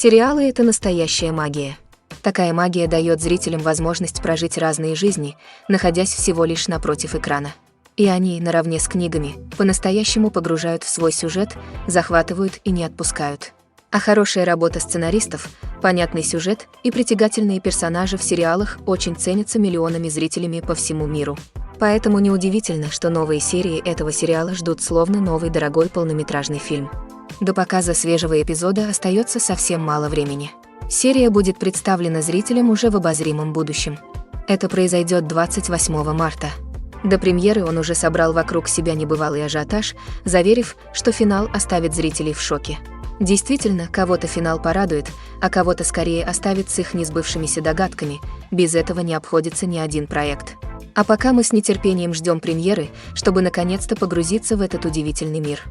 Сериалы — это настоящая магия. Такая магия дает зрителям возможность прожить разные жизни, находясь всего лишь напротив экрана. И они, наравне с книгами, по-настоящему погружают в свой сюжет, захватывают и не отпускают. А хорошая работа сценаристов, понятный сюжет и притягательные персонажи в сериалах очень ценятся миллионами зрителями по всему миру. Поэтому неудивительно, что новые серии этого сериала ждут словно новый дорогой полнометражный фильм. До показа свежего эпизода остается совсем мало времени. Серия будет представлена зрителям уже в обозримом будущем. Это произойдет 28 марта. До премьеры он уже собрал вокруг себя небывалый ажиотаж, заверив, что финал оставит зрителей в шоке. Действительно, кого-то финал порадует, а кого-то скорее оставит с их несбывшимися догадками. Без этого не обходится ни один проект. А пока мы с нетерпением ждем премьеры, чтобы наконец-то погрузиться в этот удивительный мир.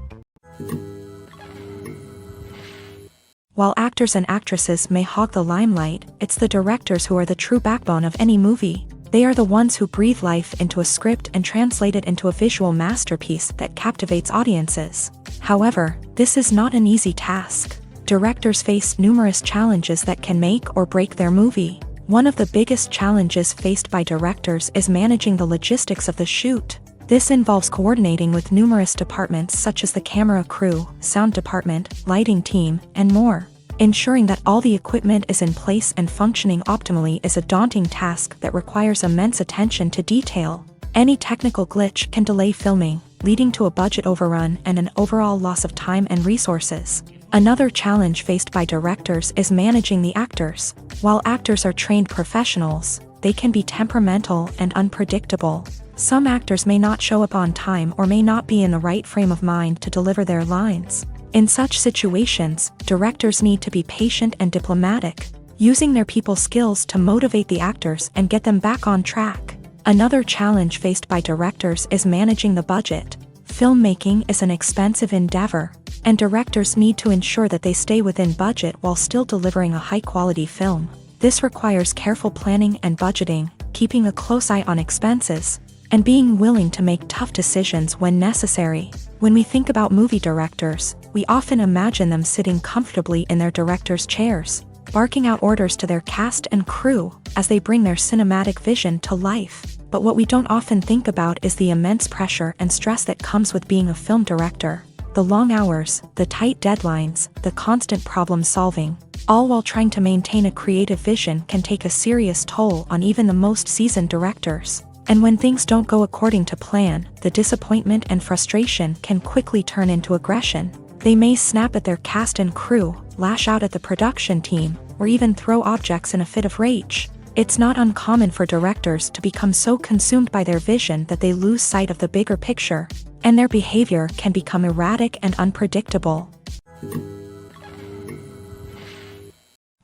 While actors and actresses may hog the limelight, it's the directors who are the true backbone of any movie. They are the ones who breathe life into a script and translate it into a visual masterpiece that captivates audiences. However, this is not an easy task. Directors face numerous challenges that can make or break their movie. One of the biggest challenges faced by directors is managing the logistics of the shoot. This involves coordinating with numerous departments such as the camera crew, sound department, lighting team, and more. Ensuring that all the equipment is in place and functioning optimally is a daunting task that requires immense attention to detail. Any technical glitch can delay filming, leading to a budget overrun and an overall loss of time and resources. Another challenge faced by directors is managing the actors. While actors are trained professionals, they can be temperamental and unpredictable. Some actors may not show up on time or may not be in the right frame of mind to deliver their lines. In such situations, directors need to be patient and diplomatic, using their people skills to motivate the actors and get them back on track. Another challenge faced by directors is managing the budget. Filmmaking is an expensive endeavor, and directors need to ensure that they stay within budget while still delivering a high-quality film. This requires careful planning and budgeting, keeping a close eye on expenses, and being willing to make tough decisions when necessary. When we think about movie directors, we often imagine them sitting comfortably in their director's chairs, barking out orders to their cast and crew as they bring their cinematic vision to life. But what we don't often think about is the immense pressure and stress that comes with being a film director. The long hours, the tight deadlines, the constant problem solving, all while trying to maintain a creative vision can take a serious toll on even the most seasoned directors. And when things don't go according to plan, the disappointment and frustration can quickly turn into aggression. They may snap at their cast and crew, lash out at the production team, or even throw objects in a fit of rage. It's not uncommon for directors to become so consumed by their vision that they lose sight of the bigger picture, and their behavior can become erratic and unpredictable.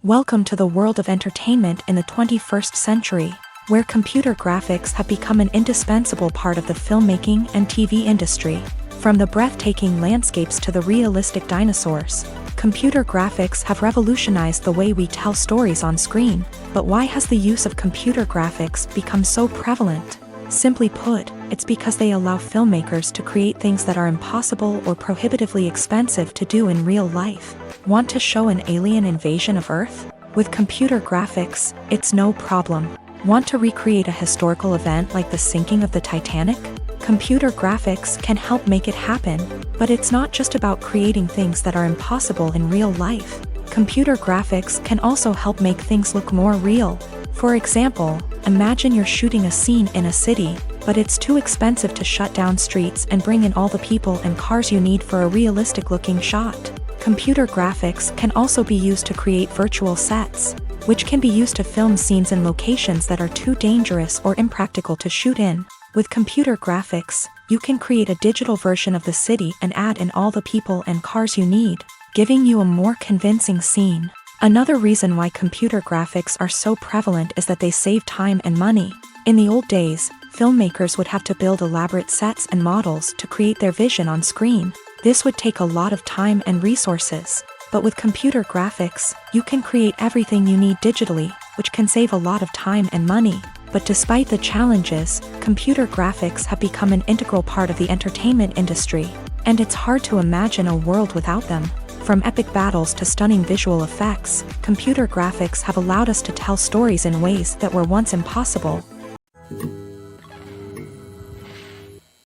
Welcome to the world of entertainment in the 21st century, where computer graphics have become an indispensable part of the filmmaking and TV industry. From the breathtaking landscapes to the realistic dinosaurs, computer graphics have revolutionized the way we tell stories on screen. But why has the use of computer graphics become so prevalent? Simply put, it's because they allow filmmakers to create things that are impossible or prohibitively expensive to do in real life. Want to show an alien invasion of Earth? With computer graphics, it's no problem. Want to recreate a historical event like the sinking of the Titanic? Computer graphics can help make it happen, but it's not just about creating things that are impossible in real life. Computer graphics can also help make things look more real. For example, imagine you're shooting a scene in a city, but it's too expensive to shut down streets and bring in all the people and cars you need for a realistic-looking shot. Computer graphics can also be used to create virtual sets, which can be used to film scenes in locations that are too dangerous or impractical to shoot in. With computer graphics, you can create a digital version of the city and add in all the people and cars you need, giving you a more convincing scene. Another reason why computer graphics are so prevalent is that they save time and money. In the old days, filmmakers would have to build elaborate sets and models to create their vision on screen. This would take a lot of time and resources. But with computer graphics, you can create everything you need digitally, which can save a lot of time and money. But despite the challenges, computer graphics have become an integral part of the entertainment industry, and it's hard to imagine a world without them. From epic battles to stunning visual effects, computer graphics have allowed us to tell stories in ways that were once impossible.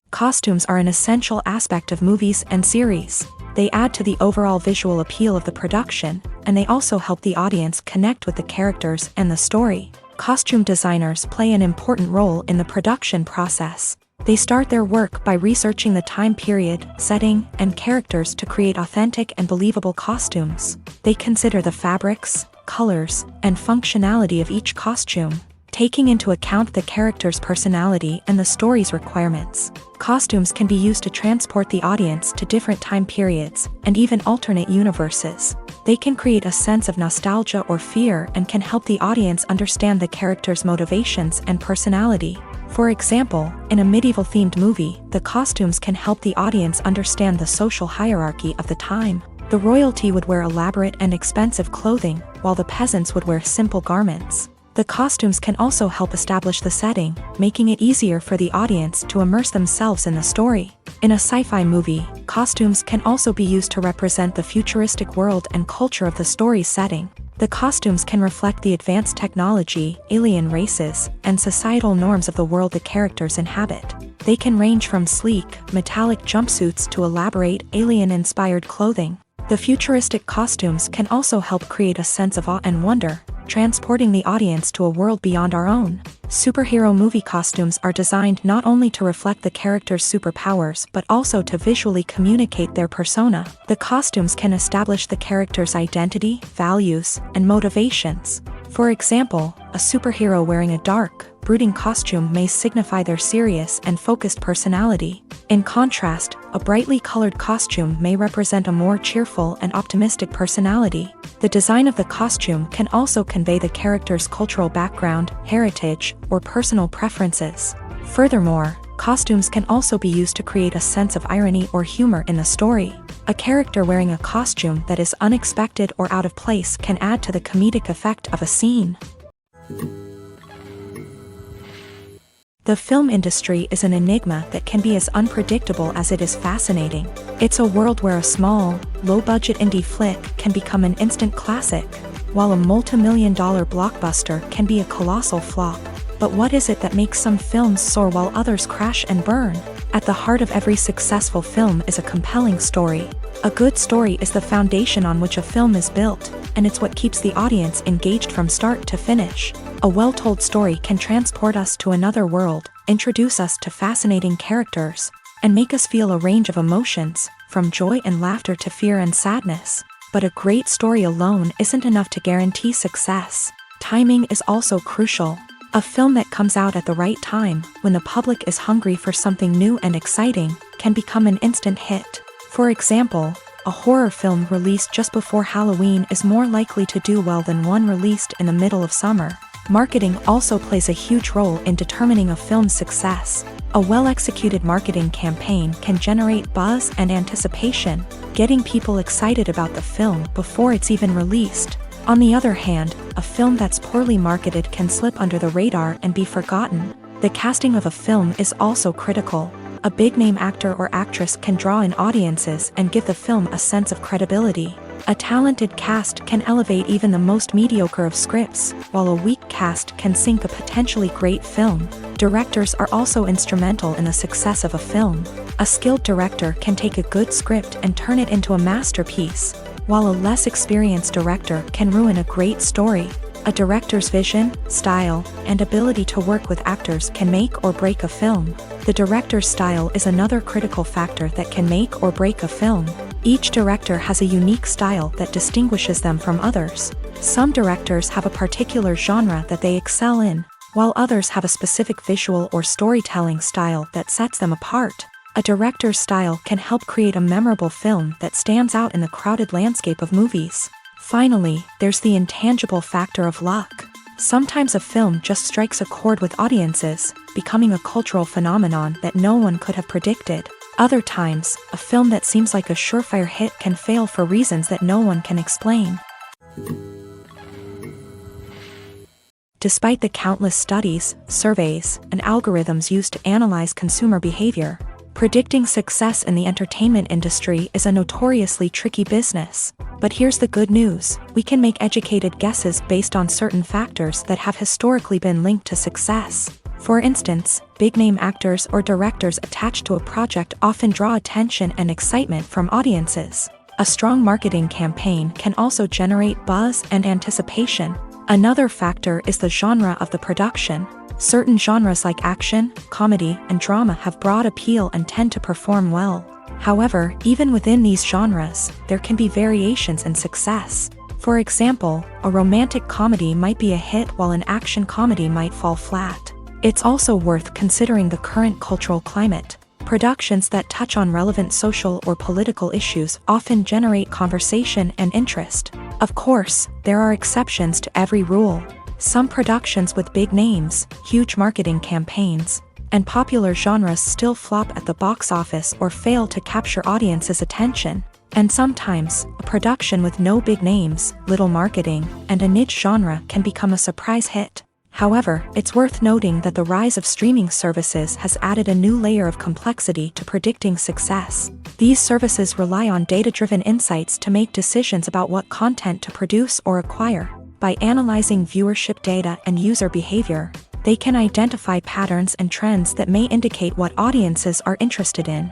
Costumes are an essential aspect of movies and series. They add to the overall visual appeal of the production, and they also help the audience connect with the characters and the story. Costume designers play an important role in the production process. They start their work by researching the time period, setting, and characters to create authentic and believable costumes. They consider the fabrics, colors, and functionality of each costume, taking into account the character's personality and the story's requirements. Costumes can be used to transport the audience to different time periods and even alternate universes. They can create a sense of nostalgia or fear and can help the audience understand the character's motivations and personality. For example, in a medieval-themed movie, the costumes can help the audience understand the social hierarchy of the time. The royalty would wear elaborate and expensive clothing, while the peasants would wear simple garments. The costumes can also help establish the setting, making it easier for the audience to immerse themselves in the story. In a sci-fi movie, costumes can also be used to represent the futuristic world and culture of the story's setting. The costumes can reflect the advanced technology, alien races, and societal norms of the world the characters inhabit. They can range from sleek, metallic jumpsuits to elaborate, alien-inspired clothing. The futuristic costumes can also help create a sense of awe and wonder, transporting the audience to a world beyond our own. Superhero movie costumes are designed not only to reflect the character's superpowers but also to visually communicate their persona. The costumes can establish the character's identity, values, and motivations. For example, a superhero wearing a dark, brooding costume may signify their serious and focused personality. In contrast, a brightly colored costume may represent a more cheerful and optimistic personality. The design of the costume can also convey the character's cultural background, heritage, or personal preferences. Furthermore, costumes can also be used to create a sense of irony or humor in the story. A character wearing a costume that is unexpected or out of place can add to the comedic effect of a scene. The film industry is an enigma that can be as unpredictable as it is fascinating. It's a world where a small, low-budget indie flick can become an instant classic, while a multi-million-dollar blockbuster can be a colossal flop. But what is it that makes some films soar while others crash and burn? At the heart of every successful film is a compelling story. A good story is the foundation on which a film is built, and it's what keeps the audience engaged from start to finish. A well-told story can transport us to another world, introduce us to fascinating characters, and make us feel a range of emotions, from joy and laughter to fear and sadness. But a great story alone isn't enough to guarantee success. Timing is also crucial. A film that comes out at the right time, when the public is hungry for something new and exciting, can become an instant hit. For example, a horror film released just before Halloween is more likely to do well than one released in the middle of summer. Marketing also plays a huge role in determining a film's success. A well-executed marketing campaign can generate buzz and anticipation, getting people excited about the film before it's even released. On the other hand, a film that's poorly marketed can slip under the radar and be forgotten. The casting of a film is also critical. A big-name actor or actress can draw in audiences and give the film a sense of credibility. A talented cast can elevate even the most mediocre of scripts, while a weak cast can sink a potentially great film. Directors are also instrumental in the success of a film. A skilled director can take a good script and turn it into a masterpiece, while a less experienced director can ruin a great story. A director's vision, style, and ability to work with actors can make or break a film. The director's style is another critical factor that can make or break a film. Each director has a unique style that distinguishes them from others. Some directors have a particular genre that they excel in, while others have a specific visual or storytelling style that sets them apart. A director's style can help create a memorable film that stands out in the crowded landscape of movies. Finally, there's the intangible factor of luck. Sometimes a film just strikes a chord with audiences, becoming a cultural phenomenon that no one could have predicted. Other times, a film that seems like a surefire hit can fail for reasons that no one can explain. Despite the countless studies, surveys, and algorithms used to analyze consumer behavior, Predicting success in the entertainment industry is a notoriously tricky business. But here's the good news: we can make educated guesses based on certain factors that have historically been linked to success. For instance, big-name actors or directors attached to a project often draw attention and excitement from audiences. A strong marketing campaign can also generate buzz and anticipation. Another factor is the genre of the production. Certain genres like action, comedy, and drama have broad appeal and tend to perform well. However, even within these genres, there can be variations in success. For example, a romantic comedy might be a hit while an action comedy might fall flat. It's also worth considering the current cultural climate. Productions that touch on relevant social or political issues often generate conversation and interest. Of course, there are exceptions to every rule. Some productions with big names, huge marketing campaigns, and popular genres still flop at the box office or fail to capture audiences' attention. And sometimes, a production with no big names, little marketing, and a niche genre can become a surprise hit. However, it's worth noting that the rise of streaming services has added a new layer of complexity to predicting success. These services rely on data-driven insights to make decisions about what content to produce or acquire. By analyzing viewership data and user behavior, they can identify patterns and trends that may indicate what audiences are interested in.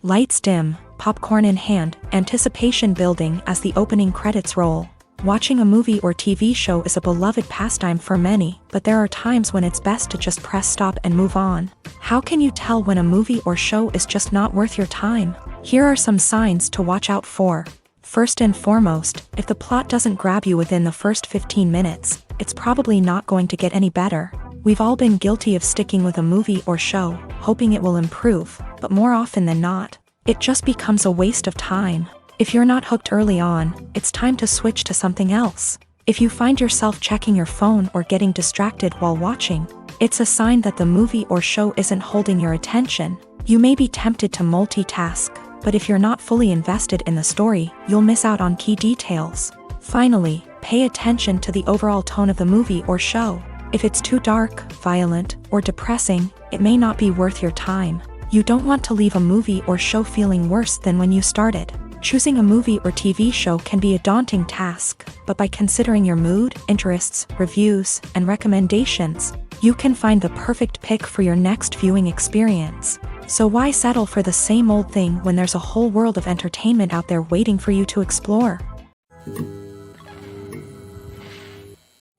Lights dim, popcorn in hand, anticipation building as the opening credits roll. Watching a movie or TV show is a beloved pastime for many, but there are times when it's best to just press stop and move on. How can you tell when a movie or show is just not worth your time? Here are some signs to watch out for. First and foremost, if the plot doesn't grab you within the first 15 minutes, it's probably not going to get any better. We've all been guilty of sticking with a movie or show, hoping it will improve, but more often than not, it just becomes a waste of time. If you're not hooked early on, it's time to switch to something else. If you find yourself checking your phone or getting distracted while watching, it's a sign that the movie or show isn't holding your attention. You may be tempted to multitask, but if you're not fully invested in the story, you'll miss out on key details. Finally, pay attention to the overall tone of the movie or show. If it's too dark, violent, or depressing, it may not be worth your time. You don't want to leave a movie or show feeling worse than when you started. Choosing a movie or TV show can be a daunting task, but by considering your mood, interests, reviews, and recommendations, you can find the perfect pick for your next viewing experience. So why settle for the same old thing when there's a whole world of entertainment out there waiting for you to explore?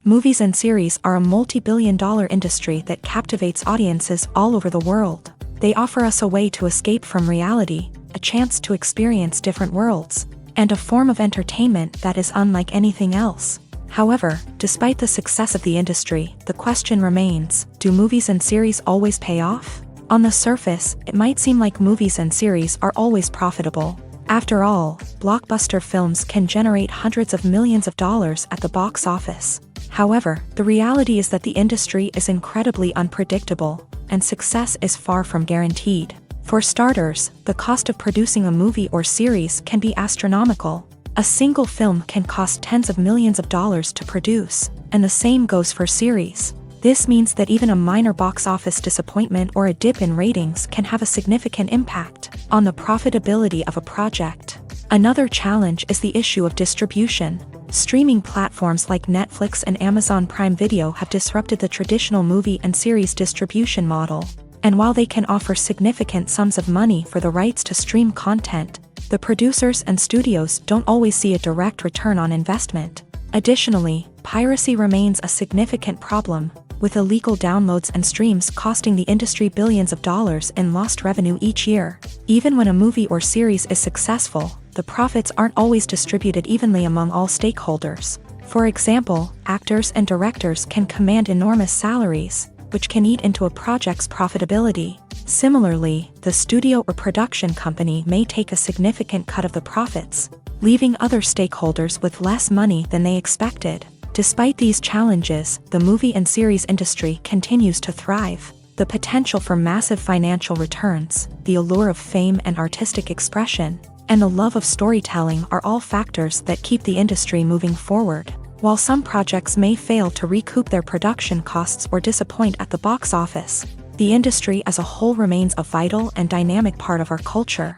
Movies and series are a multi-billion-dollar industry that captivates audiences all over the world. They offer us a way to escape from reality, a chance to experience different worlds, and a form of entertainment that is unlike anything else. However, despite the success of the industry, the question remains, do movies and series always pay off? On the surface, it might seem like movies and series are always profitable. After all, blockbuster films can generate hundreds of millions of dollars at the box office. However, the reality is that the industry is incredibly unpredictable, and success is far from guaranteed. For starters, the cost of producing a movie or series can be astronomical. A single film can cost tens of millions of dollars to produce, and the same goes for series. This means that even a minor box office disappointment or a dip in ratings can have a significant impact on the profitability of a project. Another challenge is the issue of distribution. Streaming platforms like Netflix and Amazon Prime Video have disrupted the traditional movie and series distribution model. And while they can offer significant sums of money for the rights to stream content, the producers and studios don't always see a direct return on investment. Additionally, piracy remains a significant problem, with illegal downloads and streams costing the industry billions of dollars in lost revenue each year. Even when a movie or series is successful, the profits aren't always distributed evenly among all stakeholders. For example, actors and directors can command enormous salaries, which can eat into a project's profitability. Similarly, the studio or production company may take a significant cut of the profits, leaving other stakeholders with less money than they expected. Despite these challenges, the movie and series industry continues to thrive. The potential for massive financial returns, the allure of fame and artistic expression, and the love of storytelling are all factors that keep the industry moving forward. While some projects may fail to recoup their production costs or disappoint at the box office, the industry as a whole remains a vital and dynamic part of our culture.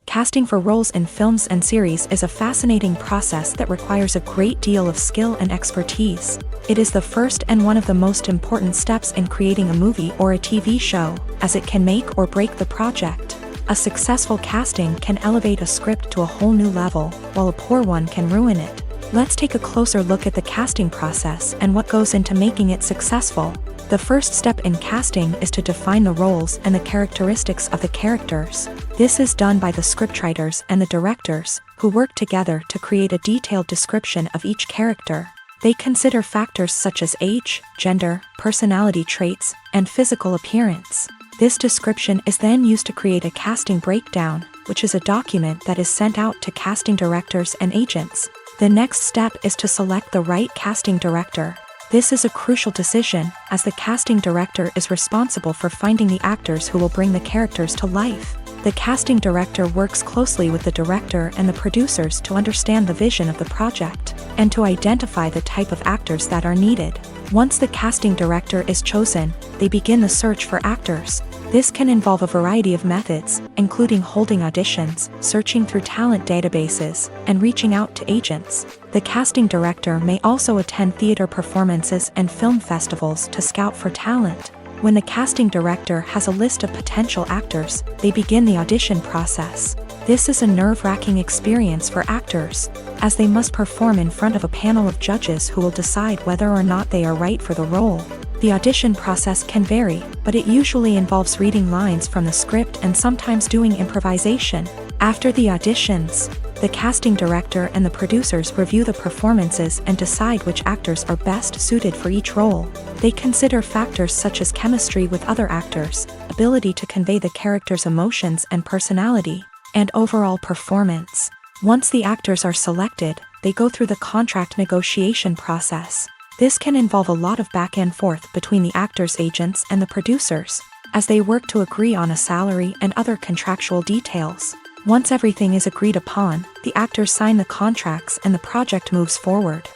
Casting for roles in films and series is a fascinating process that requires a great deal of skill and expertise. It is the first and one of the most important steps in creating a movie or a TV show, as it can make or break the project. A successful casting can elevate a script to a whole new level, while a poor one can ruin it. Let's take a closer look at the casting process and what goes into making it successful. The first step in casting is to define the roles and the characteristics of the characters. This is done by the scriptwriters and the directors, who work together to create a detailed description of each character. They consider factors such as age, gender, personality traits, and physical appearance. This description is then used to create a casting breakdown, which is a document that is sent out to casting directors and agents. The next step is to select the right casting director. This is a crucial decision, as the casting director is responsible for finding the actors who will bring the characters to life. The casting director works closely with the director and the producers to understand the vision of the project, and to identify the type of actors that are needed. Once the casting director is chosen, they begin the search for actors. This can involve a variety of methods, including holding auditions, searching through talent databases, and reaching out to agents. The casting director may also attend theater performances and film festivals to scout for talent. When the casting director has a list of potential actors, they begin the audition process. This is a nerve-wracking experience for actors, as they must perform in front of a panel of judges who will decide whether or not they are right for the role. The audition process can vary, but it usually involves reading lines from the script and sometimes doing improvisation. After the auditions, the casting director and the producers review the performances and decide which actors are best suited for each role. They consider factors such as chemistry with other actors, ability to convey the character's emotions and personality, and overall performance. Once the actors are selected, they go through the contract negotiation process. This can involve a lot of back and forth between the actors' agents and the producers, as they work to agree on a salary and other contractual details. Once everything is agreed upon, the actors sign the contracts and the project moves forward.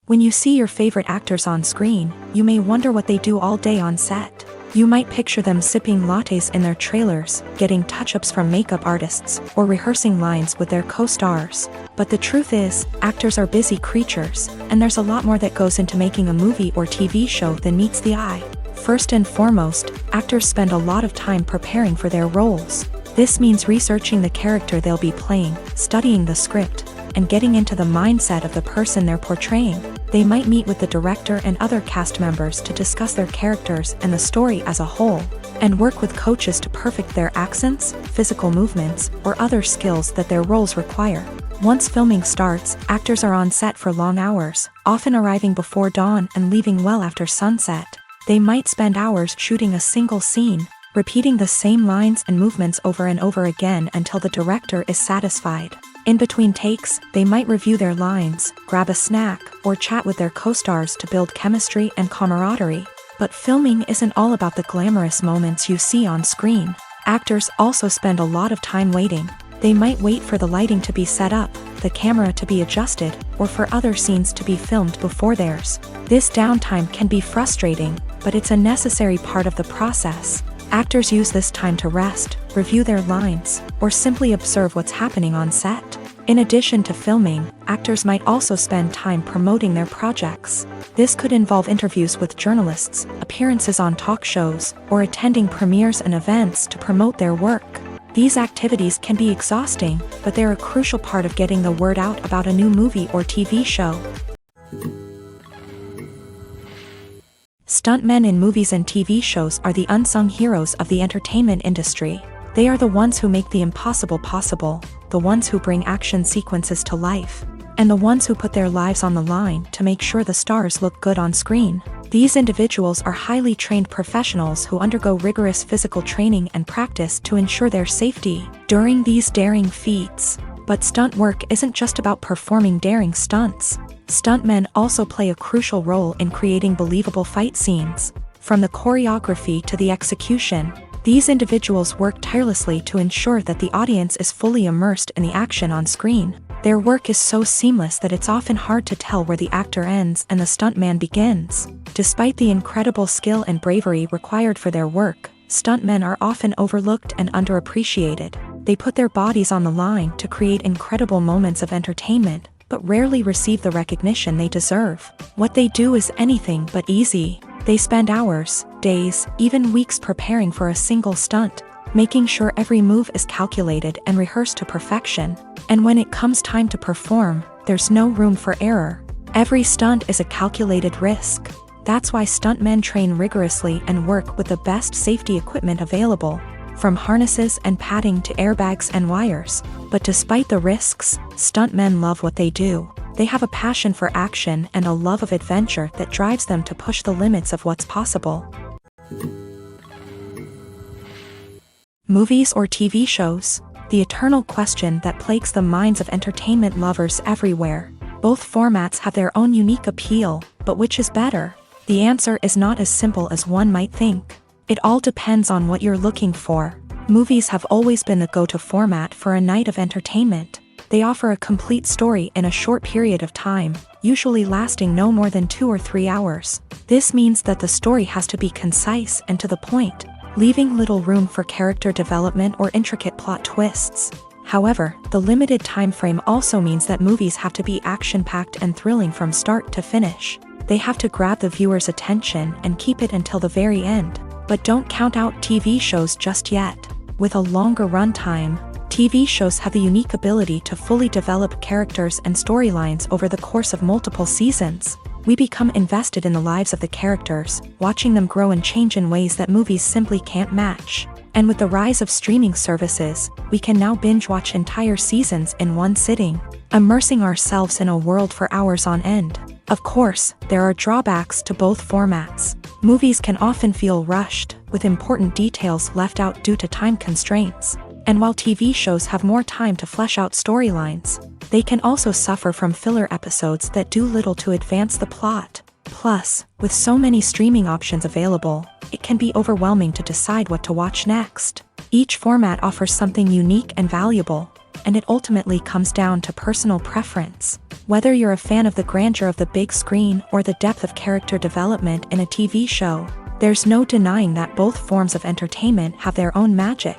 When you see your favorite actors on screen, you may wonder what they do all day on set. You might picture them sipping lattes in their trailers, getting touch-ups from makeup artists, or rehearsing lines with their co-stars. But the truth is, actors are busy creatures, and there's a lot more that goes into making a movie or TV show than meets the eye. First and foremost, actors spend a lot of time preparing for their roles. This means researching the character they'll be playing, studying the script, and getting into the mindset of the person they're portraying. They might meet with the director and other cast members to discuss their characters and the story as a whole, and work with coaches to perfect their accents, physical movements, or other skills that their roles require. Once filming starts, actors are on set for long hours, often arriving before dawn and leaving well after sunset. They might spend hours shooting a single scene, repeating the same lines and movements over and over again until the director is satisfied. In between takes, they might review their lines, grab a snack, or chat with their co-stars to build chemistry and camaraderie. But filming isn't all about the glamorous moments you see on screen. Actors also spend a lot of time waiting. They might wait for the lighting to be set up, the camera to be adjusted, or for other scenes to be filmed before theirs. This downtime can be frustrating, but it's a necessary part of the process. Actors use this time to rest, review their lines, or simply observe what's happening on set. In addition to filming, actors might also spend time promoting their projects. This could involve interviews with journalists, appearances on talk shows, or attending premieres and events to promote their work. These activities can be exhausting, but they're a crucial part of getting the word out about a new movie or TV show. Stuntmen in movies and TV shows are the unsung heroes of the entertainment industry. They are the ones who make the impossible possible, the ones who bring action sequences to life, and the ones who put their lives on the line to make sure the stars look good on screen. These individuals are highly trained professionals who undergo rigorous physical training and practice to ensure their safety during these daring feats. But stunt work isn't just about performing daring stunts. Stuntmen also play a crucial role in creating believable fight scenes. From the choreography to the execution, These individuals work tirelessly to ensure that the audience is fully immersed in the action on screen. Their work is so seamless that it's often hard to tell where the actor ends and the stuntman begins. Despite the incredible skill and bravery required for their work, stuntmen are often overlooked and underappreciated. They put their bodies on the line to create incredible moments of entertainment, but rarely receive the recognition they deserve. What they do is anything but easy. They spend hours, days, even weeks preparing for a single stunt, making sure every move is calculated and rehearsed to perfection. And when it comes time to perform, there's no room for error. Every stunt is a calculated risk. That's why stuntmen train rigorously and work with the best safety equipment available, from harnesses and padding to airbags and wires. But despite the risks, stuntmen love what they do. They have a passion for action and a love of adventure that drives them to push the limits of what's possible. Movies or TV shows? The eternal question that plagues the minds of entertainment lovers everywhere. Both formats have their own unique appeal, but which is better? The answer is not as simple as one might think. It all depends on what you're looking for. Movies have always been the go-to format for a night of entertainment. They offer a complete story in a short period of time, usually lasting no more than 2 or 3 hours. This means that the story has to be concise and to the point, leaving little room for character development or intricate plot twists. However, the limited time frame also means that movies have to be action-packed and thrilling from start to finish. They have to grab the viewer's attention and keep it until the very end. But don't count out TV shows just yet. With a longer runtime, TV shows have the unique ability to fully develop characters and storylines over the course of multiple seasons. We become invested in the lives of the characters, watching them grow and change in ways that movies simply can't match. And with the rise of streaming services, we can now binge-watch entire seasons in one sitting, immersing ourselves in a world for hours on end. Of course, there are drawbacks to both formats. Movies can often feel rushed, with important details left out due to time constraints. And while TV shows have more time to flesh out storylines, they can also suffer from filler episodes that do little to advance the plot. Plus, with so many streaming options available, it can be overwhelming to decide what to watch next. Each format offers something unique and valuable, and it ultimately comes down to personal preference. Whether you're a fan of the grandeur of the big screen or the depth of character development in a TV show, there's no denying that both forms of entertainment have their own magic.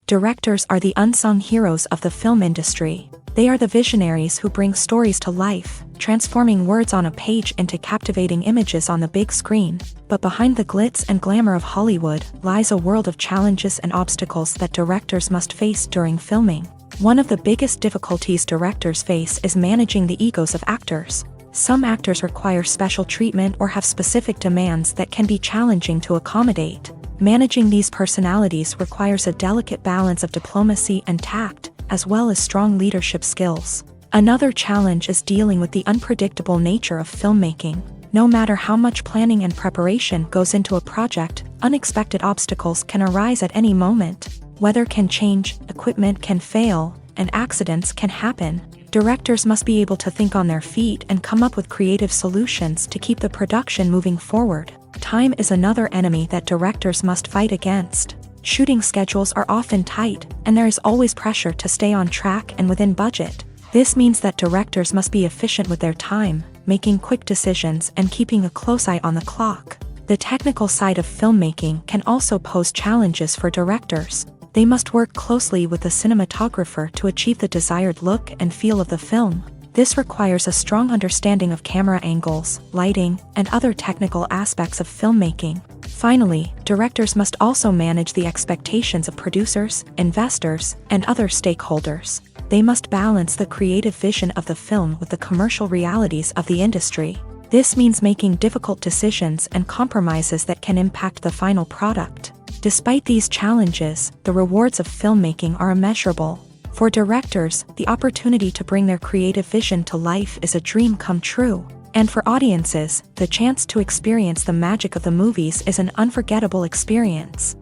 Directors are the unsung heroes of the film industry. They are the visionaries who bring stories to life, transforming words on a page into captivating images on the big screen. But behind the glitz and glamour of Hollywood lies a world of challenges and obstacles that directors must face during filming. One of the biggest difficulties directors face is managing the egos of actors. Some actors require special treatment or have specific demands that can be challenging to accommodate. Managing these personalities requires a delicate balance of diplomacy and tact, as well as strong leadership skills. Another challenge is dealing with the unpredictable nature of filmmaking. No matter how much planning and preparation goes into a project, unexpected obstacles can arise at any moment. Weather can change, equipment can fail, and accidents can happen. Directors must be able to think on their feet and come up with creative solutions to keep the production moving forward. Time is another enemy that directors must fight against. Shooting schedules are often tight, and there is always pressure to stay on track and within budget. This means that directors must be efficient with their time, making quick decisions and keeping a close eye on the clock. The technical side of filmmaking can also pose challenges for directors. They must work closely with the cinematographer to achieve the desired look and feel of the film. This requires a strong understanding of camera angles, lighting, and other technical aspects of filmmaking. Finally, directors must also manage the expectations of producers, investors, and other stakeholders. They must balance the creative vision of the film with the commercial realities of the industry. This means making difficult decisions and compromises that can impact the final product. Despite these challenges, the rewards of filmmaking are immeasurable. For directors, the opportunity to bring their creative vision to life is a dream come true. And for audiences, the chance to experience the magic of the movies is an unforgettable experience.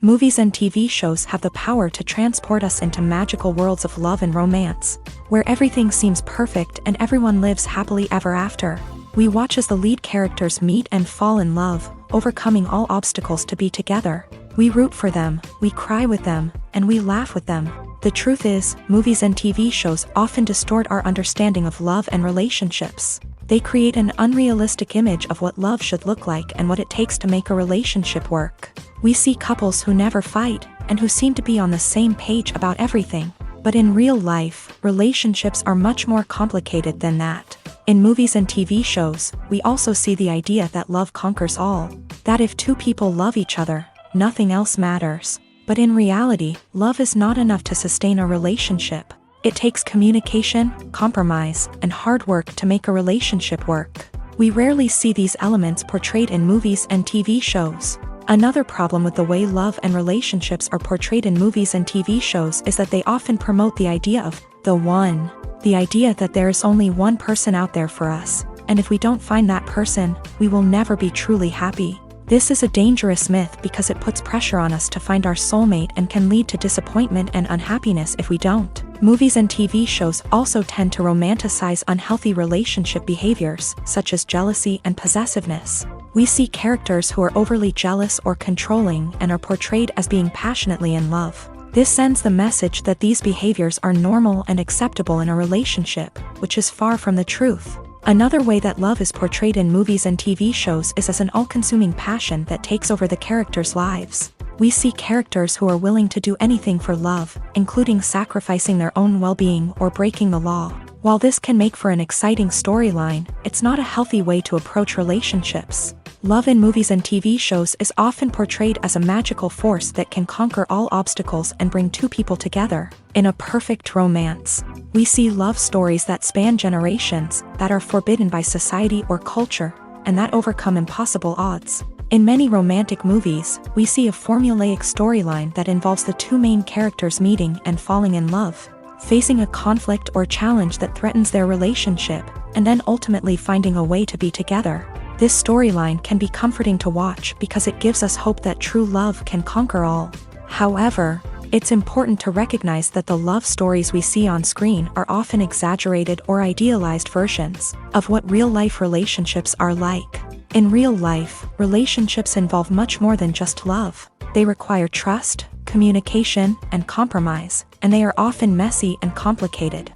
Movies and TV shows have the power to transport us into magical worlds of love and romance, where everything seems perfect and everyone lives happily ever after. We watch as the lead characters meet and fall in love, overcoming all obstacles to be together. We root for them, we cry with them, and we laugh with them. The truth is, movies and TV shows often distort our understanding of love and relationships. They create an unrealistic image of what love should look like and what it takes to make a relationship work. We see couples who never fight, and who seem to be on the same page about everything. But in real life, relationships are much more complicated than that. In movies and TV shows, we also see the idea that love conquers all. That if two people love each other, nothing else matters. But in reality, love is not enough to sustain a relationship. It takes communication, compromise, and hard work to make a relationship work. We rarely see these elements portrayed in movies and TV shows. Another problem with the way love and relationships are portrayed in movies and TV shows is that they often promote the idea of the one. The idea that there is only one person out there for us, and if we don't find that person, we will never be truly happy. This is a dangerous myth because it puts pressure on us to find our soulmate and can lead to disappointment and unhappiness if we don't. Movies and TV shows also tend to romanticize unhealthy relationship behaviors, such as jealousy and possessiveness. We see characters who are overly jealous or controlling and are portrayed as being passionately in love. This sends the message that these behaviors are normal and acceptable in a relationship, which is far from the truth. Another way that love is portrayed in movies and TV shows is as an all-consuming passion that takes over the characters' lives. We see characters who are willing to do anything for love, including sacrificing their own well-being or breaking the law. While this can make for an exciting storyline, it's not a healthy way to approach relationships. Love in movies and TV shows is often portrayed as a magical force that can conquer all obstacles and bring two people together. In a perfect romance, we see love stories that span generations, that are forbidden by society or culture, and that overcome impossible odds. In many romantic movies, we see a formulaic storyline that involves the two main characters meeting and falling in love, facing a conflict or challenge that threatens their relationship, and then ultimately finding a way to be together. This storyline can be comforting to watch because it gives us hope that true love can conquer all. However, it's important to recognize that the love stories we see on screen are often exaggerated or idealized versions of what real-life relationships are like. In real life, relationships involve much more than just love. They require trust, communication, and compromise, and they are often messy and complicated.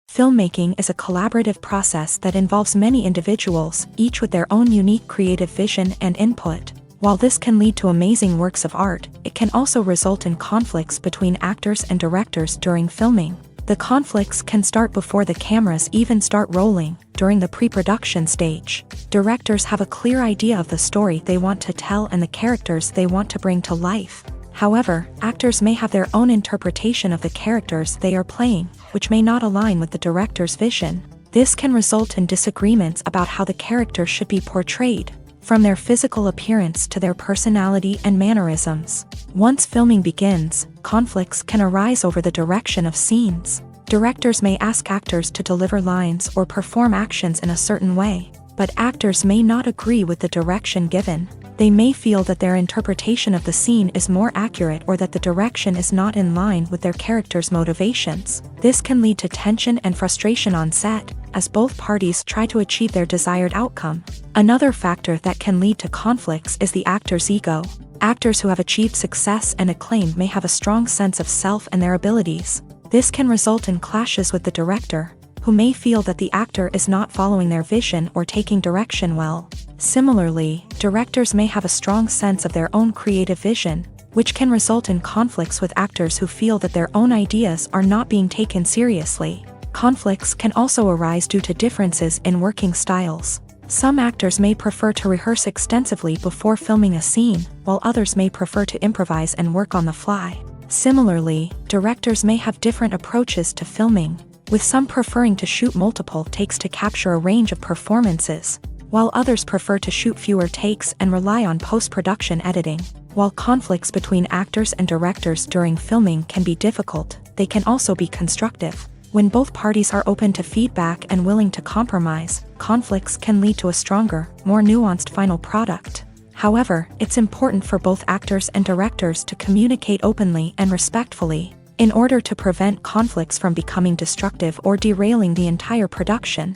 Filmmaking is a collaborative process that involves many individuals, each with their own unique creative vision and input. While this can lead to amazing works of art, it can also result in conflicts between actors and directors during filming. The conflicts can start before the cameras even start rolling, during the pre-production stage. Directors have a clear idea of the story they want to tell and the characters they want to bring to life. However, actors may have their own interpretation of the characters they are playing, which may not align with the director's vision. This can result in disagreements about how the characters should be portrayed, from their physical appearance to their personality and mannerisms. Once filming begins, conflicts can arise over the direction of scenes. Directors may ask actors to deliver lines or perform actions in a certain way, but actors may not agree with the direction given. They may feel that their interpretation of the scene is more accurate or that the direction is not in line with their character's motivations. This can lead to tension and frustration on set, as both parties try to achieve their desired outcome. Another factor that can lead to conflicts is the actor's ego. Actors who have achieved success and acclaim may have a strong sense of self and their abilities. This can result in clashes with the director, who may feel that the actor is not following their vision or taking direction well. Similarly, directors may have a strong sense of their own creative vision, which can result in conflicts with actors who feel that their own ideas are not being taken seriously. Conflicts can also arise due to differences in working styles. Some actors may prefer to rehearse extensively before filming a scene, while others may prefer to improvise and work on the fly. Similarly, directors may have different approaches to filming, with some preferring to shoot multiple takes to capture a range of performances, while others prefer to shoot fewer takes and rely on post-production editing. While conflicts between actors and directors during filming can be difficult, they can also be constructive. When both parties are open to feedback and willing to compromise, conflicts can lead to a stronger, more nuanced final product. However, it's important for both actors and directors to communicate openly and respectfully. in order to prevent conflicts from becoming destructive or derailing the entire production.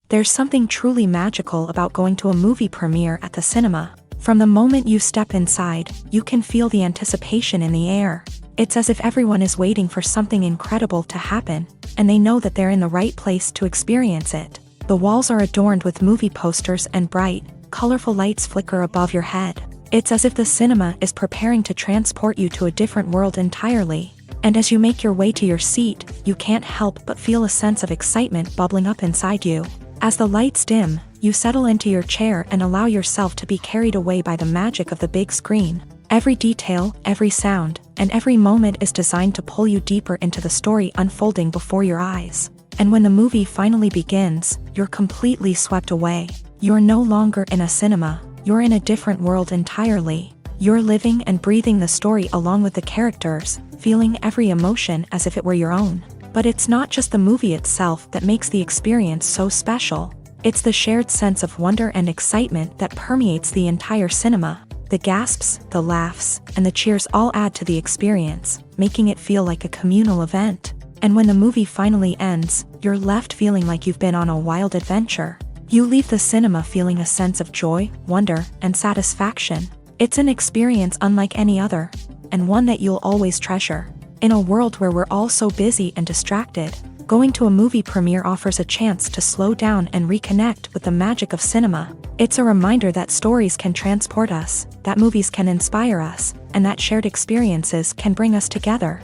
There's something truly magical about going to a movie premiere at the cinema. From the moment you step inside, you can feel the anticipation in the air. It's as if everyone is waiting for something incredible to happen, and they know that they're in the right place to experience it. The walls are adorned with movie posters and bright, colorful lights flicker above your head. It's as if the cinema is preparing to transport you to a different world entirely. And as you make your way to your seat, you can't help but feel a sense of excitement bubbling up inside you. As the lights dim, you settle into your chair and allow yourself to be carried away by the magic of the big screen. Every detail, every sound, and every moment is designed to pull you deeper into the story unfolding before your eyes. And when the movie finally begins, you're completely swept away. You're no longer in a cinema, you're in a different world entirely. You're living and breathing the story along with the characters, feeling every emotion as if it were your own. But it's not just the movie itself that makes the experience so special. It's the shared sense of wonder and excitement that permeates the entire cinema. The gasps, the laughs, and the cheers all add to the experience, making it feel like a communal event. And when the movie finally ends, you're left feeling like you've been on a wild adventure. You leave the cinema feeling a sense of joy, wonder, and satisfaction. It's an experience unlike any other, and one that you'll always treasure. In a world where we're all so busy and distracted, going to a movie premiere offers a chance to slow down and reconnect with the magic of cinema. It's a reminder that stories can transport us, that movies can inspire us, and that shared experiences can bring us together.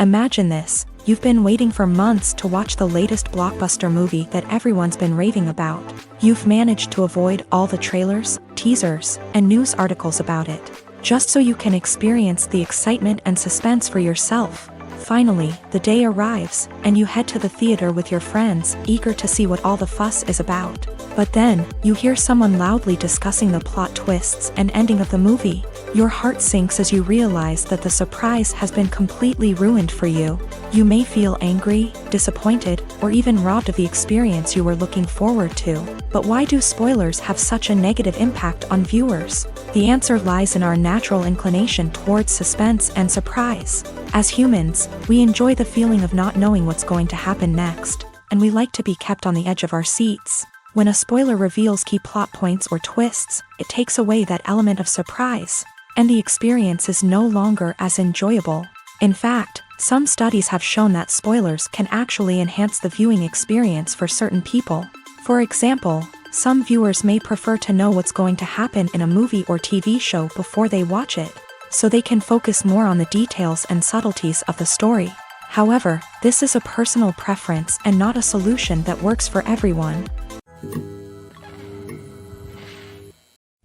Imagine this. You've been waiting for months to watch the latest blockbuster movie that everyone's been raving about. You've managed to avoid all the trailers, teasers, and news articles about it, just so you can experience the excitement and suspense for yourself. Finally, the day arrives, and you head to the theater with your friends, eager to see what all the fuss is about. But then, you hear someone loudly discussing the plot twists and ending of the movie. Your heart sinks as you realize that the surprise has been completely ruined for you. You may feel angry, disappointed, or even robbed of the experience you were looking forward to. But why do spoilers have such a negative impact on viewers? The answer lies in our natural inclination towards suspense and surprise. As humans, we enjoy the feeling of not knowing what's going to happen next, and we like to be kept on the edge of our seats. When a spoiler reveals key plot points or twists, it takes away that element of surprise, and the experience is no longer as enjoyable. In fact, some studies have shown that spoilers can actually enhance the viewing experience for certain people. For example, some viewers may prefer to know what's going to happen in a movie or TV show before they watch it, so they can focus more on the details and subtleties of the story. However, this is a personal preference and not a solution that works for everyone.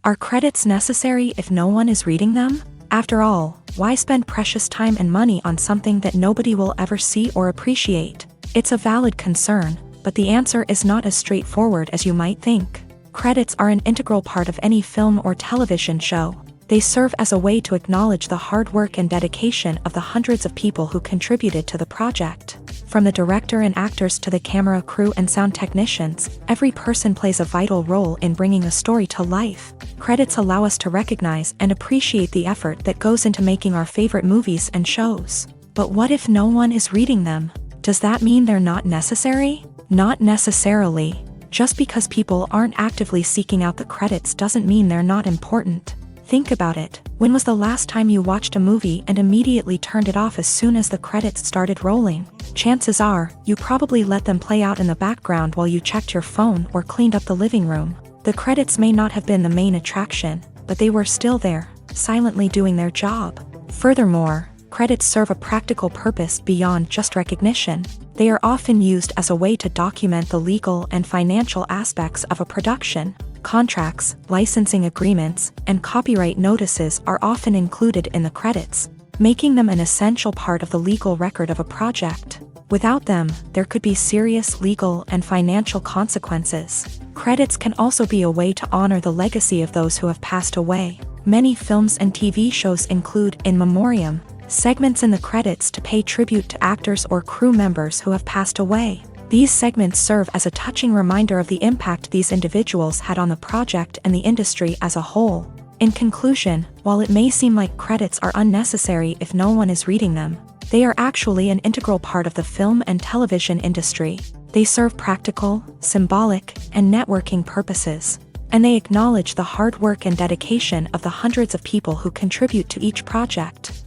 Are credits necessary if no one is reading them? After all, why spend precious time and money on something that nobody will ever see or appreciate? It's a valid concern, but the answer is not as straightforward as you might think. Credits are an integral part of any film or television show. They serve as a way to acknowledge the hard work and dedication of the hundreds of people who contributed to the project. From the director and actors to the camera crew and sound technicians, every person plays a vital role in bringing a story to life. Credits allow us to recognize and appreciate the effort that goes into making our favorite movies and shows. But what if no one is reading them? Does that mean they're not necessary? Not necessarily. Just because people aren't actively seeking out the credits doesn't mean they're not important. Think about it. When was the last time you watched a movie and immediately turned it off as soon as the credits started rolling? Chances are, you probably let them play out in the background while you checked your phone or cleaned up the living room. The credits may not have been the main attraction, but they were still there, silently doing their job. Furthermore, credits serve a practical purpose beyond just recognition. They are often used as a way to document the legal and financial aspects of a production. Contracts, licensing agreements, and copyright notices are often included in the credits, making them an essential part of the legal record of a project. Without them, there could be serious legal and financial consequences. Credits can also be a way to honor the legacy of those who have passed away. Many films and TV shows include in memoriam segments in the credits to pay tribute to actors or crew members who have passed away. These segments serve as a touching reminder of the impact these individuals had on the project and the industry as a whole. In conclusion, while it may seem like credits are unnecessary if no one is reading them, they are actually an integral part of the film and television industry. They serve practical, symbolic, and networking purposes, and they acknowledge the hard work and dedication of the hundreds of people who contribute to each project.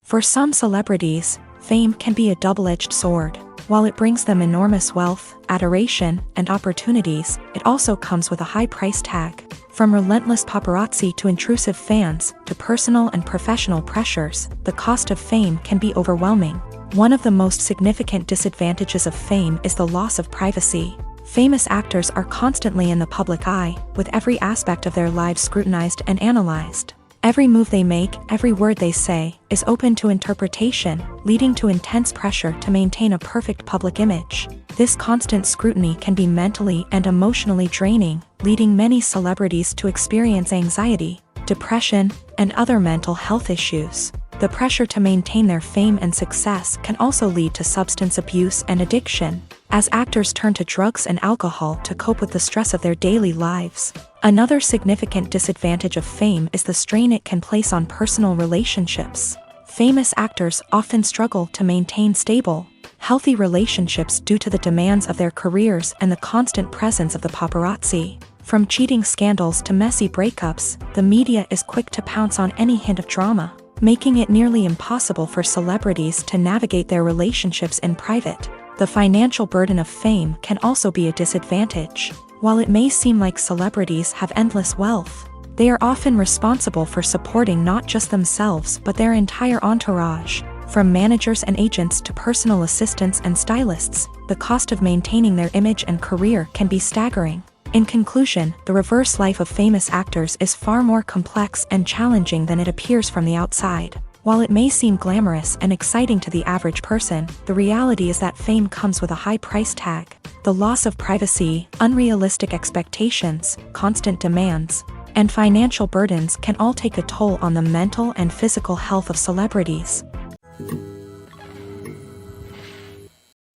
For some celebrities, fame can be a double-edged sword. While it brings them enormous wealth, adoration, and opportunities, it also comes with a high price tag. From relentless paparazzi to intrusive fans, to personal and professional pressures, the cost of fame can be overwhelming. One of the most significant disadvantages of fame is the loss of privacy. Famous actors are constantly in the public eye, with every aspect of their lives scrutinized and analyzed. Every move they make, every word they say, is open to interpretation, leading to intense pressure to maintain a perfect public image. This constant scrutiny can be mentally and emotionally draining, leading many celebrities to experience anxiety, depression, and other mental health issues. The pressure to maintain their fame and success can also lead to substance abuse and addiction, as actors turn to drugs and alcohol to cope with the stress of their daily lives. Another significant disadvantage of fame is the strain it can place on personal relationships. Famous actors often struggle to maintain stable, healthy relationships due to the demands of their careers and the constant presence of the paparazzi. From cheating scandals to messy breakups, the media is quick to pounce on any hint of drama, making it nearly impossible for celebrities to navigate their relationships in private. The financial burden of fame can also be a disadvantage. While it may seem like celebrities have endless wealth, they are often responsible for supporting not just themselves but their entire entourage. From managers and agents to personal assistants and stylists, the cost of maintaining their image and career can be staggering. In conclusion, the reverse life of famous actors is far more complex and challenging than it appears from the outside. While it may seem glamorous and exciting to the average person, the reality is that fame comes with a high price tag. The loss of privacy, unrealistic expectations, constant demands, and financial burdens can all take a toll on the mental and physical health of celebrities.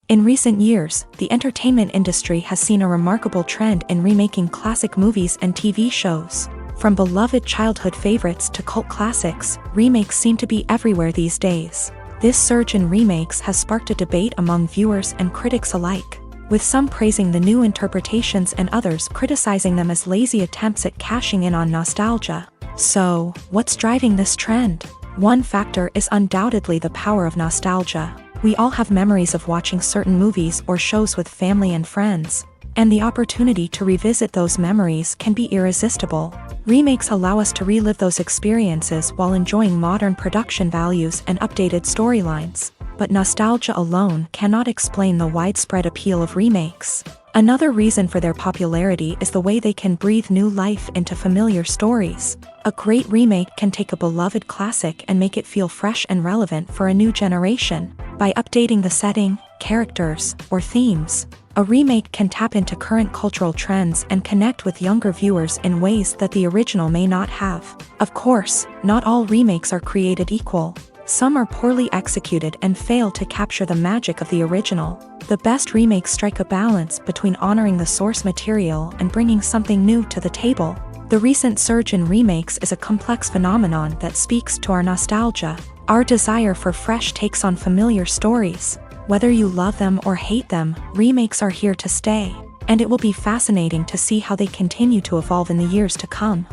In recent years, the entertainment industry has seen a remarkable trend in remaking classic movies and TV shows. From beloved childhood favorites to cult classics, remakes seem to be everywhere these days. This surge in remakes has sparked a debate among viewers and critics alike, with some praising the new interpretations and others criticizing them as lazy attempts at cashing in on nostalgia. So, what's driving this trend? One factor is undoubtedly the power of nostalgia. We all have memories of watching certain movies or shows with family and friends, and the opportunity to revisit those memories can be irresistible. Remakes allow us to relive those experiences while enjoying modern production values and updated storylines. But nostalgia alone cannot explain the widespread appeal of remakes. Another reason for their popularity is the way they can breathe new life into familiar stories. A great remake can take a beloved classic and make it feel fresh and relevant for a new generation. By updating the setting, characters, or themes, a remake can tap into current cultural trends and connect with younger viewers in ways that the original may not have. Of course, not all remakes are created equal. Some are poorly executed and fail to capture the magic of the original. The best remakes strike a balance between honoring the source material and bringing something new to the table. The recent surge in remakes is a complex phenomenon that speaks to our nostalgia, our desire for fresh takes on familiar stories. Whether you love them or hate them, remakes are here to stay, and it will be fascinating to see how they continue to evolve in the years to come.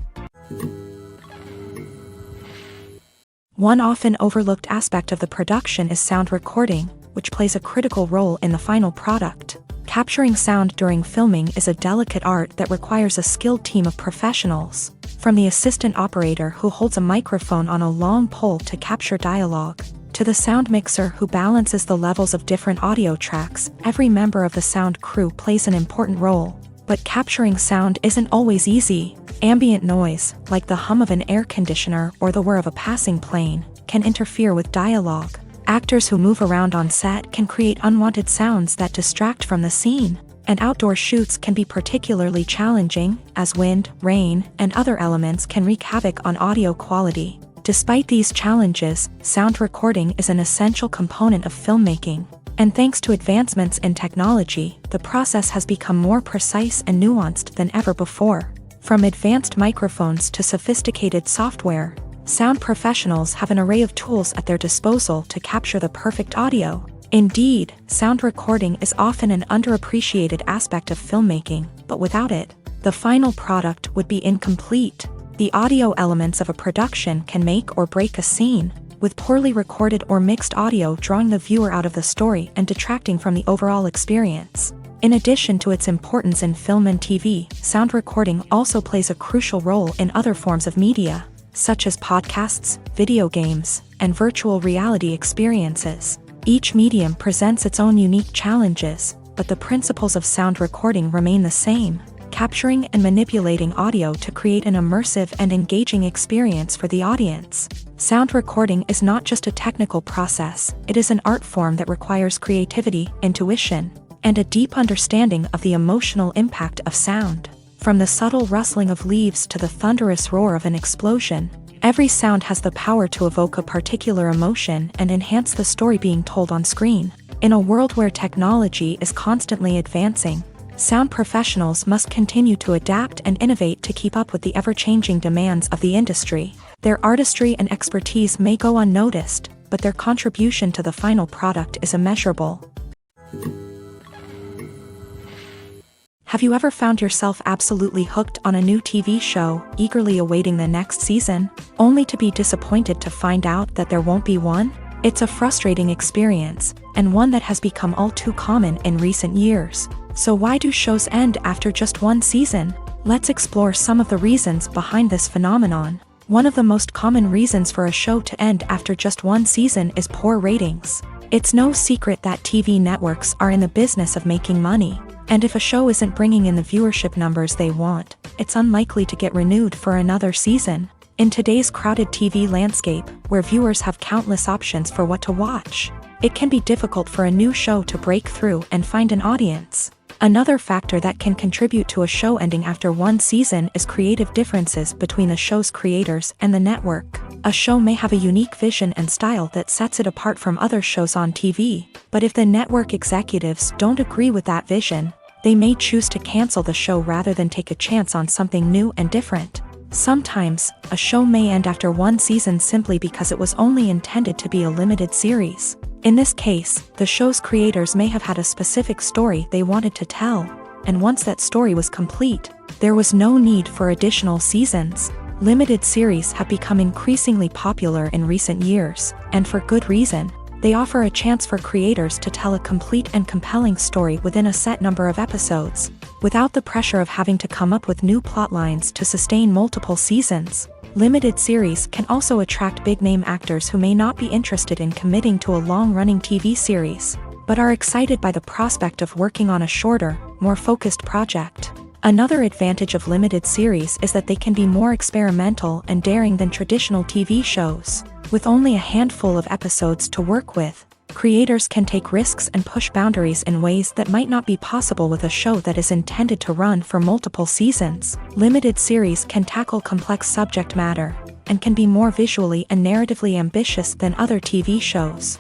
One often overlooked aspect of the production is sound recording, which plays a critical role in the final product. Capturing sound during filming is a delicate art that requires a skilled team of professionals. From the assistant operator who holds a microphone on a long pole to capture dialogue, to the sound mixer who balances the levels of different audio tracks, every member of the sound crew plays an important role. But capturing sound isn't always easy. Ambient noise, like the hum of an air conditioner or the whir of a passing plane, can interfere with dialogue. Actors who move around on set can create unwanted sounds that distract from the scene. And outdoor shoots can be particularly challenging, as wind, rain, and other elements can wreak havoc on audio quality. Despite these challenges, sound recording is an essential component of filmmaking. And thanks to advancements in technology, the process has become more precise and nuanced than ever before. From advanced microphones to sophisticated software, sound professionals have an array of tools at their disposal to capture the perfect audio. Indeed, sound recording is often an underappreciated aspect of filmmaking, but without it, the final product would be incomplete. The audio elements of a production can make or break a scene, with poorly recorded or mixed audio drawing the viewer out of the story and detracting from the overall experience. In addition to its importance in film and TV, sound recording also plays a crucial role in other forms of media, such as podcasts, video games, and virtual reality experiences. Each medium presents its own unique challenges, but the principles of sound recording remain the same, capturing and manipulating audio to create an immersive and engaging experience for the audience. Sound recording is not just a technical process, it is an art form that requires creativity, intuition, and a deep understanding of the emotional impact of sound. From the subtle rustling of leaves to the thunderous roar of an explosion, every sound has the power to evoke a particular emotion and enhance the story being told on screen. In a world where technology is constantly advancing, sound professionals must continue to adapt and innovate to keep up with the ever-changing demands of the industry. Their artistry and expertise may go unnoticed, but their contribution to the final product is immeasurable. Have you ever found yourself absolutely hooked on a new TV show, eagerly awaiting the next season, only to be disappointed to find out that there won't be one? It's a frustrating experience, and one that has become all too common in recent years. So why do shows end after just one season? Let's explore some of the reasons behind this phenomenon. One of the most common reasons for a show to end after just one season is poor ratings. It's no secret that TV networks are in the business of making money, and if a show isn't bringing in the viewership numbers they want, it's unlikely to get renewed for another season. In today's crowded TV landscape, where viewers have countless options for what to watch, it can be difficult for a new show to break through and find an audience. Another factor that can contribute to a show ending after one season is creative differences between the show's creators and the network. A show may have a unique vision and style that sets it apart from other shows on TV, but if the network executives don't agree with that vision, they may choose to cancel the show rather than take a chance on something new and different. Sometimes, a show may end after one season simply because it was only intended to be a limited series. In this case, the show's creators may have had a specific story they wanted to tell, and once that story was complete, there was no need for additional seasons. Limited series have become increasingly popular in recent years, and for good reason. They offer a chance for creators to tell a complete and compelling story within a set number of episodes, without the pressure of having to come up with new plotlines to sustain multiple seasons. Limited series can also attract big-name actors who may not be interested in committing to a long-running TV series, but are excited by the prospect of working on a shorter, more focused project. Another advantage of limited series is that they can be more experimental and daring than traditional TV shows. With only a handful of episodes to work with, creators can take risks and push boundaries in ways that might not be possible with a show that is intended to run for multiple seasons. Limited series can tackle complex subject matter, and can be more visually and narratively ambitious than other TV shows.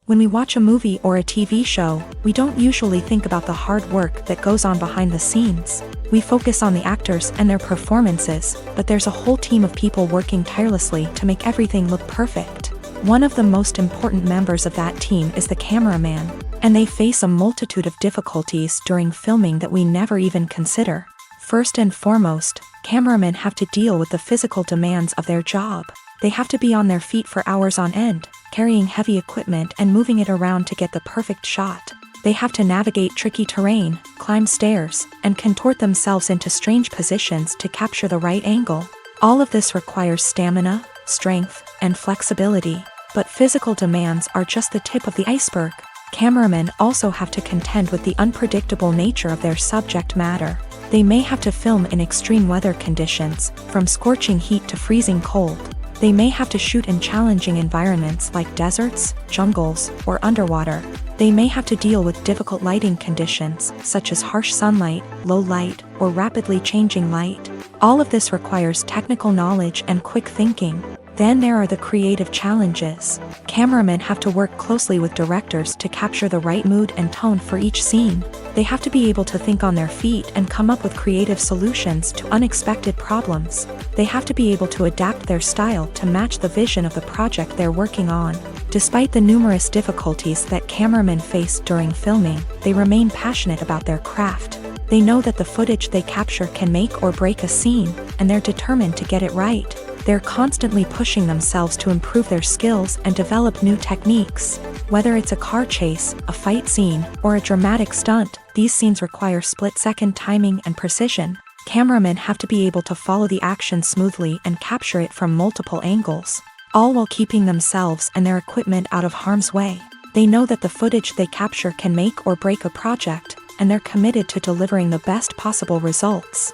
When we watch a movie or a TV show, we don't usually think about the hard work that goes on behind the scenes. We focus on the actors and their performances, but there's a whole team of people working tirelessly to make everything look perfect. One of the most important members of that team is the cameraman, and they face a multitude of difficulties during filming that we never even consider. First and foremost, cameramen have to deal with the physical demands of their job. They have to be on their feet for hours on end, carrying heavy equipment and moving it around to get the perfect shot. They have to navigate tricky terrain, climb stairs, and contort themselves into strange positions to capture the right angle. All of this requires stamina, strength, and flexibility. But physical demands are just the tip of the iceberg. Cameramen also have to contend with the unpredictable nature of their subject matter. They may have to film in extreme weather conditions, from scorching heat to freezing cold. They may have to shoot in challenging environments like deserts, jungles, or underwater. They may have to deal with difficult lighting conditions, such as harsh sunlight, low light, or rapidly changing light. All of this requires technical knowledge and quick thinking. Then there are the creative challenges. Cameramen have to work closely with directors to capture the right mood and tone for each scene. They have to be able to think on their feet and come up with creative solutions to unexpected problems. They have to be able to adapt their style to match the vision of the project they're working on. Despite the numerous difficulties that cameramen face during filming, they remain passionate about their craft. They know that the footage they capture can make or break a scene, and they're determined to get it right. They're constantly pushing themselves to improve their skills and develop new techniques. Whether it's a car chase, a fight scene, or a dramatic stunt, these scenes require split-second timing and precision. Cameramen have to be able to follow the action smoothly and capture it from multiple angles, all while keeping themselves and their equipment out of harm's way. They know that the footage they capture can make or break a project, and they're committed to delivering the best possible results.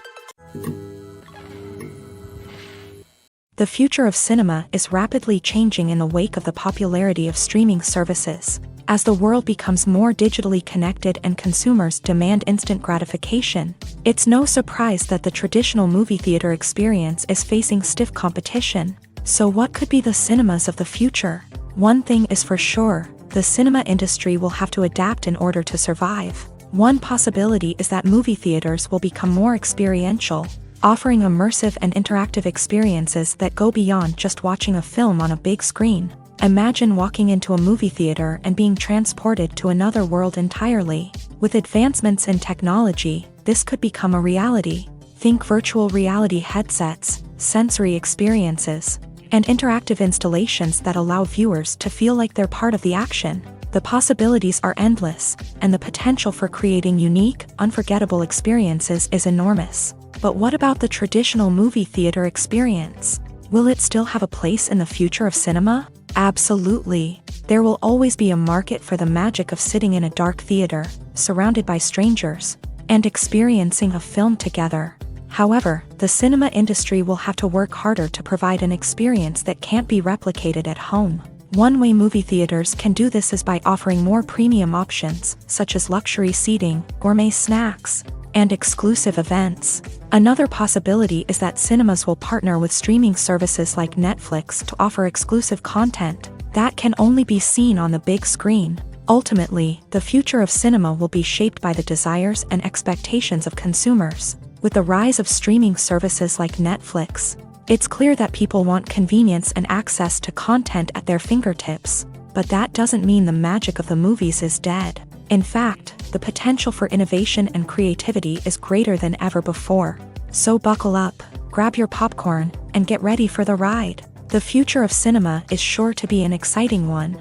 The future of cinema is rapidly changing in the wake of the popularity of streaming services. As the world becomes more digitally connected and consumers demand instant gratification, it's no surprise that the traditional movie theater experience is facing stiff competition. So what could be the cinemas of the future? One thing is for sure, the cinema industry will have to adapt in order to survive. One possibility is that movie theaters will become more experiential, offering immersive and interactive experiences that go beyond just watching a film on a big screen. Imagine walking into a movie theater and being transported to another world entirely. With advancements in technology, this could become a reality. Think virtual reality headsets, sensory experiences, and interactive installations that allow viewers to feel like they're part of the action. The possibilities are endless, and the potential for creating unique, unforgettable experiences is enormous. But what about the traditional movie theater experience? Will it still have a place in the future of cinema? Absolutely. There will always be a market for the magic of sitting in a dark theater, surrounded by strangers, and experiencing a film together. However, the cinema industry will have to work harder to provide an experience that can't be replicated at home. One way movie theaters can do this is by offering more premium options, such as luxury seating, gourmet snacks, and exclusive events. Another possibility is that cinemas will partner with streaming services like Netflix to offer exclusive content that can only be seen on the big screen. Ultimately, the future of cinema will be shaped by the desires and expectations of consumers. With the rise of streaming services like Netflix, it's clear that people want convenience and access to content at their fingertips. But that doesn't mean the magic of the movies is dead. In fact, the potential for innovation and creativity is greater than ever before. So buckle up, grab your popcorn, and get ready for the ride. The future of cinema is sure to be an exciting one.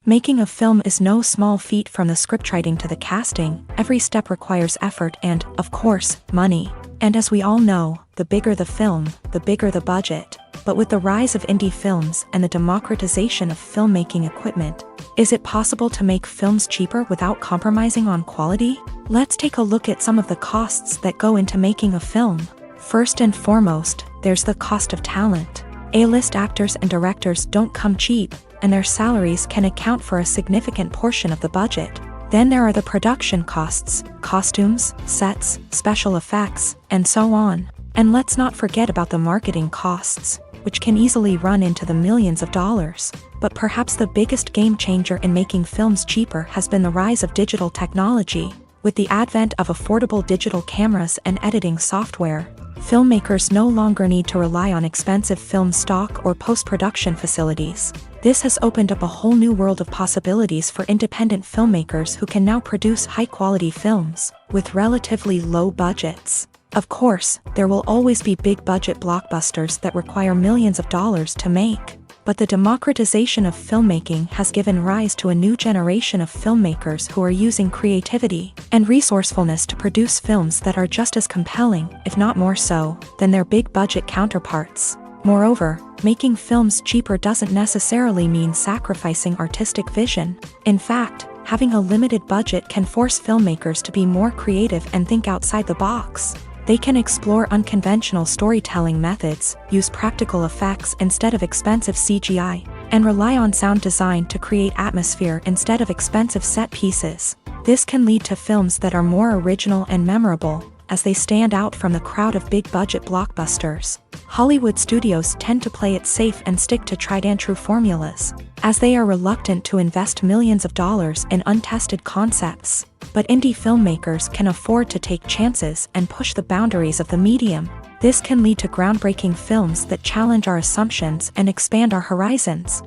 Making a film is no small feat. From the scriptwriting to the casting, every step requires effort and, of course, money. And as we all know, the bigger the film, the bigger the budget. But with the rise of indie films and the democratization of filmmaking equipment, is it possible to make films cheaper without compromising on quality? Let's take a look at some of the costs that go into making a film. First and foremost, there's the cost of talent. A-list actors and directors don't come cheap, and their salaries can account for a significant portion of the budget. Then there are the production costs, costumes, sets, special effects, and so on. And let's not forget about the marketing costs, which can easily run into the millions of dollars. But perhaps the biggest game changer in making films cheaper has been the rise of digital technology. With the advent of affordable digital cameras and editing software, filmmakers no longer need to rely on expensive film stock or post-production facilities. This has opened up a whole new world of possibilities for independent filmmakers who can now produce high-quality films with relatively low budgets. Of course, there will always be big-budget blockbusters that require millions of dollars to make. But the democratization of filmmaking has given rise to a new generation of filmmakers who are using creativity and resourcefulness to produce films that are just as compelling, if not more so, than their big-budget counterparts. Moreover, making films cheaper doesn't necessarily mean sacrificing artistic vision. In fact, having a limited budget can force filmmakers to be more creative and think outside the box. They can explore unconventional storytelling methods, use practical effects instead of expensive CGI, and rely on sound design to create atmosphere instead of expensive set pieces. This can lead to films that are more original and memorable, as they stand out from the crowd of big-budget blockbusters. Hollywood studios tend to play it safe and stick to tried-and-true formulas, as they are reluctant to invest millions of dollars in untested concepts. But indie filmmakers can afford to take chances and push the boundaries of the medium. This can lead to groundbreaking films that challenge our assumptions and expand our horizons.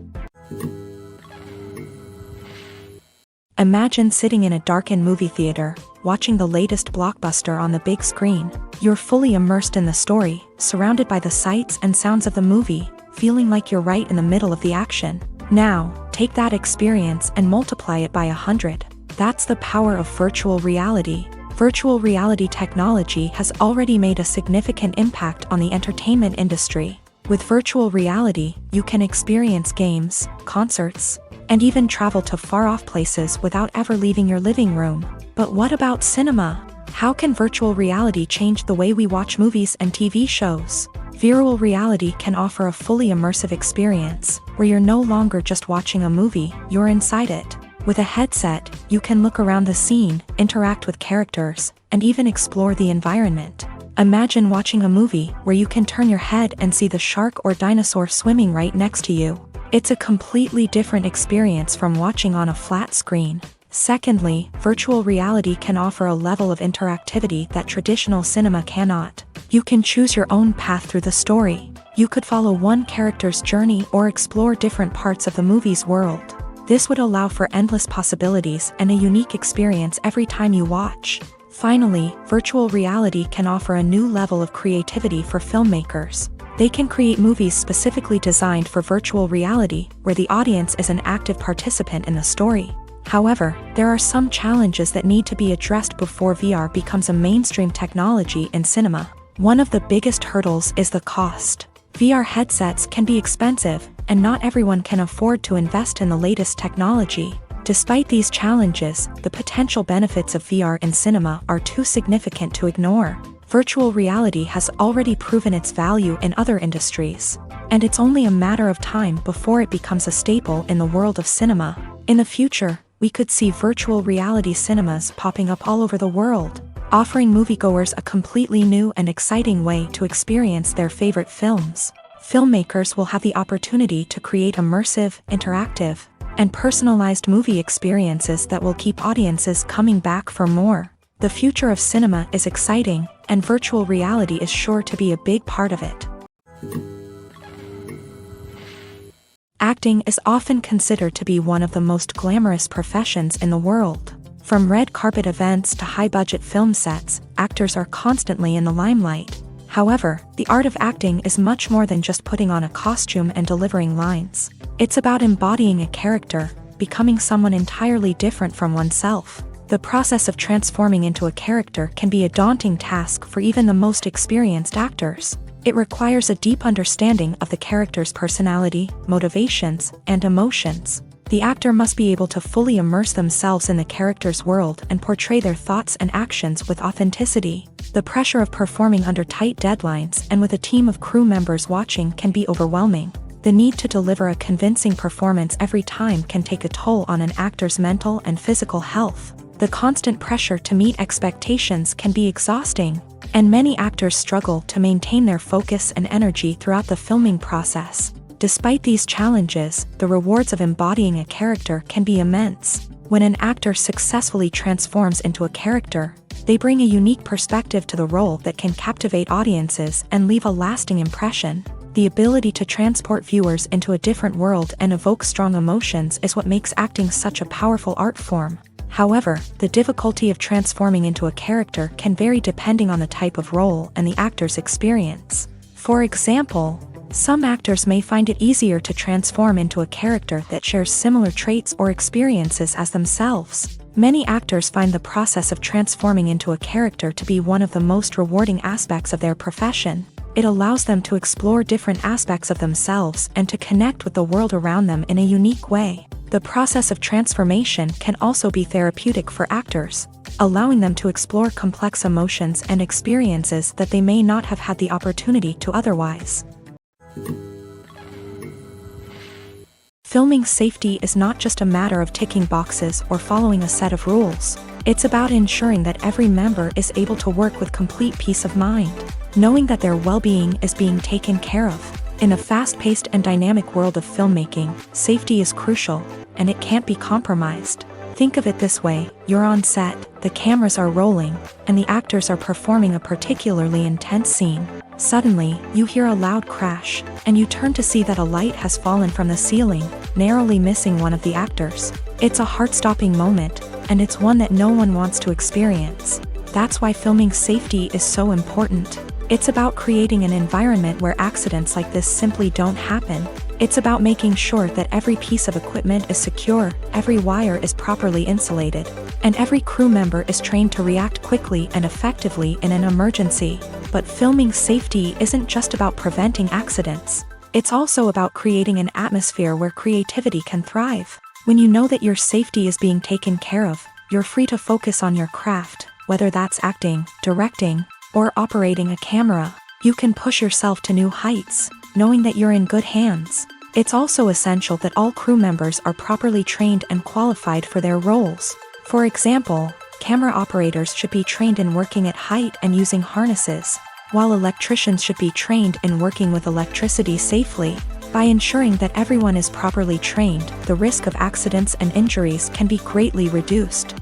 Imagine sitting in a darkened movie theater, watching the latest blockbuster on the big screen. You're fully immersed in the story, surrounded by the sights and sounds of the movie, feeling like you're right in the middle of the action. Now, take that experience and multiply it by 100. That's the power of virtual reality. Virtual reality technology has already made a significant impact on the entertainment industry. With virtual reality, you can experience games, concerts, and even travel to far-off places without ever leaving your living room. But what about cinema? How can virtual reality change the way we watch movies and TV shows? Virtual reality can offer a fully immersive experience, where you're no longer just watching a movie, you're inside it. With a headset, you can look around the scene, interact with characters, and even explore the environment. Imagine watching a movie where you can turn your head and see the shark or dinosaur swimming right next to you. It's a completely different experience from watching on a flat screen. Secondly, virtual reality can offer a level of interactivity that traditional cinema cannot. You can choose your own path through the story. You could follow one character's journey or explore different parts of the movie's world. This would allow for endless possibilities and a unique experience every time you watch. Finally, virtual reality can offer a new level of creativity for filmmakers. They can create movies specifically designed for virtual reality, where the audience is an active participant in the story. However, there are some challenges that need to be addressed before VR becomes a mainstream technology in cinema. One of the biggest hurdles is the cost. VR headsets can be expensive, and not everyone can afford to invest in the latest technology. Despite these challenges, the potential benefits of VR in cinema are too significant to ignore. Virtual reality has already proven its value in other industries, and it's only a matter of time before it becomes a staple in the world of cinema. In the future, we could see virtual reality cinemas popping up all over the world, offering moviegoers a completely new and exciting way to experience their favorite films. Filmmakers will have the opportunity to create immersive, interactive, and personalized movie experiences that will keep audiences coming back for more. The future of cinema is exciting, and virtual reality is sure to be a big part of it. Acting is often considered to be one of the most glamorous professions in the world. From red carpet events to high-budget film sets, actors are constantly in the limelight. However, the art of acting is much more than just putting on a costume and delivering lines. It's about embodying a character, becoming someone entirely different from oneself. The process of transforming into a character can be a daunting task for even the most experienced actors. It requires a deep understanding of the character's personality, motivations, and emotions. The actor must be able to fully immerse themselves in the character's world and portray their thoughts and actions with authenticity. The pressure of performing under tight deadlines and with a team of crew members watching can be overwhelming. The need to deliver a convincing performance every time can take a toll on an actor's mental and physical health. The constant pressure to meet expectations can be exhausting, and many actors struggle to maintain their focus and energy throughout the filming process. Despite these challenges, the rewards of embodying a character can be immense. When an actor successfully transforms into a character, they bring a unique perspective to the role that can captivate audiences and leave a lasting impression. The ability to transport viewers into a different world and evoke strong emotions is what makes acting such a powerful art form. However, the difficulty of transforming into a character can vary depending on the type of role and the actor's experience. For example, some actors may find it easier to transform into a character that shares similar traits or experiences as themselves. Many actors find the process of transforming into a character to be one of the most rewarding aspects of their profession. It allows them to explore different aspects of themselves and to connect with the world around them in a unique way. The process of transformation can also be therapeutic for actors, allowing them to explore complex emotions and experiences that they may not have had the opportunity to otherwise. Filming safety is not just a matter of ticking boxes or following a set of rules. It's about ensuring that every member is able to work with complete peace of mind, knowing that their well-being is being taken care of. In a fast-paced and dynamic world of filmmaking, safety is crucial, and it can't be compromised. Think of it this way: you're on set, the cameras are rolling, and the actors are performing a particularly intense scene. Suddenly, you hear a loud crash, and you turn to see that a light has fallen from the ceiling, narrowly missing one of the actors. It's a heart-stopping moment, and it's one that no one wants to experience. That's why filming safety is so important. It's about creating an environment where accidents like this simply don't happen. It's about making sure that every piece of equipment is secure, every wire is properly insulated, and every crew member is trained to react quickly and effectively in an emergency. But filming safety isn't just about preventing accidents. It's also about creating an atmosphere where creativity can thrive. When you know that your safety is being taken care of, you're free to focus on your craft, whether that's acting, directing, or operating a camera. You can push yourself to new heights, knowing that you're in good hands. It's also essential that all crew members are properly trained and qualified for their roles. For example, camera operators should be trained in working at height and using harnesses, while electricians should be trained in working with electricity safely. By ensuring that everyone is properly trained, the risk of accidents and injuries can be greatly reduced.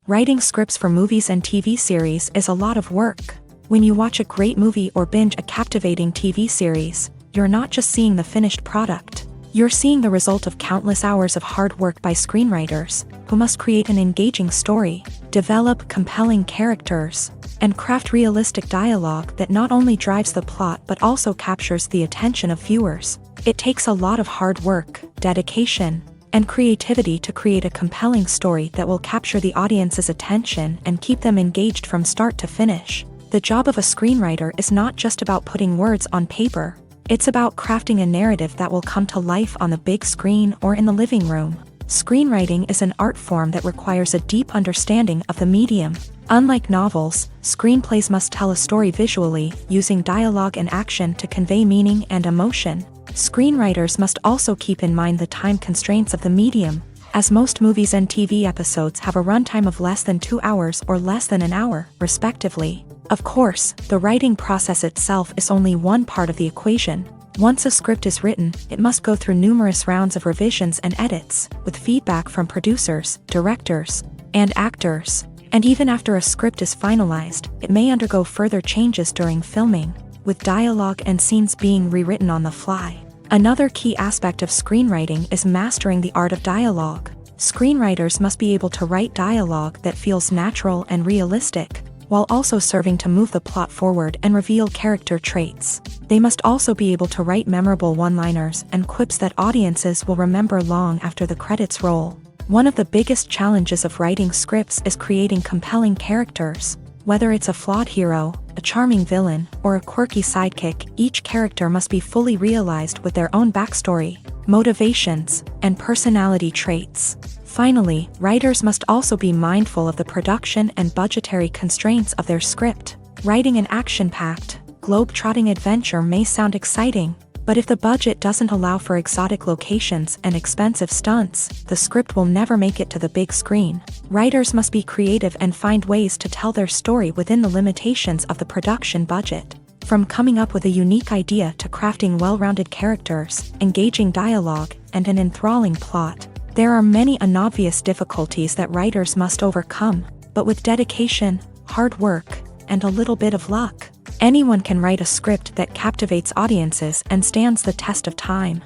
Writing scripts for movies and TV series is a lot of work. When you watch a great movie or binge a captivating TV series, you're not just seeing the finished product. You're seeing the result of countless hours of hard work by screenwriters, who must create an engaging story, develop compelling characters, and craft realistic dialogue that not only drives the plot but also captures the attention of viewers. It takes a lot of hard work, dedication, and creativity to create a compelling story that will capture the audience's attention and keep them engaged from start to finish. The job of a screenwriter is not just about putting words on paper. It's about crafting a narrative that will come to life on the big screen or in the living room. Screenwriting is an art form that requires a deep understanding of the medium. Unlike novels, screenplays must tell a story visually, using dialogue and action to convey meaning and emotion. Screenwriters must also keep in mind the time constraints of the medium, as most movies and TV episodes have a runtime of less than 2 hours or less than an hour, respectively. Of course, the writing process itself is only one part of the equation. Once a script is written, it must go through numerous rounds of revisions and edits, with feedback from producers, directors, and actors. And even after a script is finalized, it may undergo further changes during filming, with dialogue and scenes being rewritten on the fly. Another key aspect of screenwriting is mastering the art of dialogue. Screenwriters must be able to write dialogue that feels natural and realistic, while also serving to move the plot forward and reveal character traits. They must also be able to write memorable one-liners and quips that audiences will remember long after the credits roll. One of the biggest challenges of writing scripts is creating compelling characters. Whether it's a flawed hero, a charming villain, or a quirky sidekick, each character must be fully realized with their own backstory, motivations, and personality traits. Finally, writers must also be mindful of the production and budgetary constraints of their script. Writing an action-packed, globe-trotting adventure may sound exciting, but if the budget doesn't allow for exotic locations and expensive stunts, the script will never make it to the big screen. Writers must be creative and find ways to tell their story within the limitations of the production budget. From coming up with a unique idea to crafting well-rounded characters, engaging dialogue, and an enthralling plot, there are many unobvious difficulties that writers must overcome, but with dedication, hard work, and a little bit of luck, anyone can write a script that captivates audiences and stands the test of time.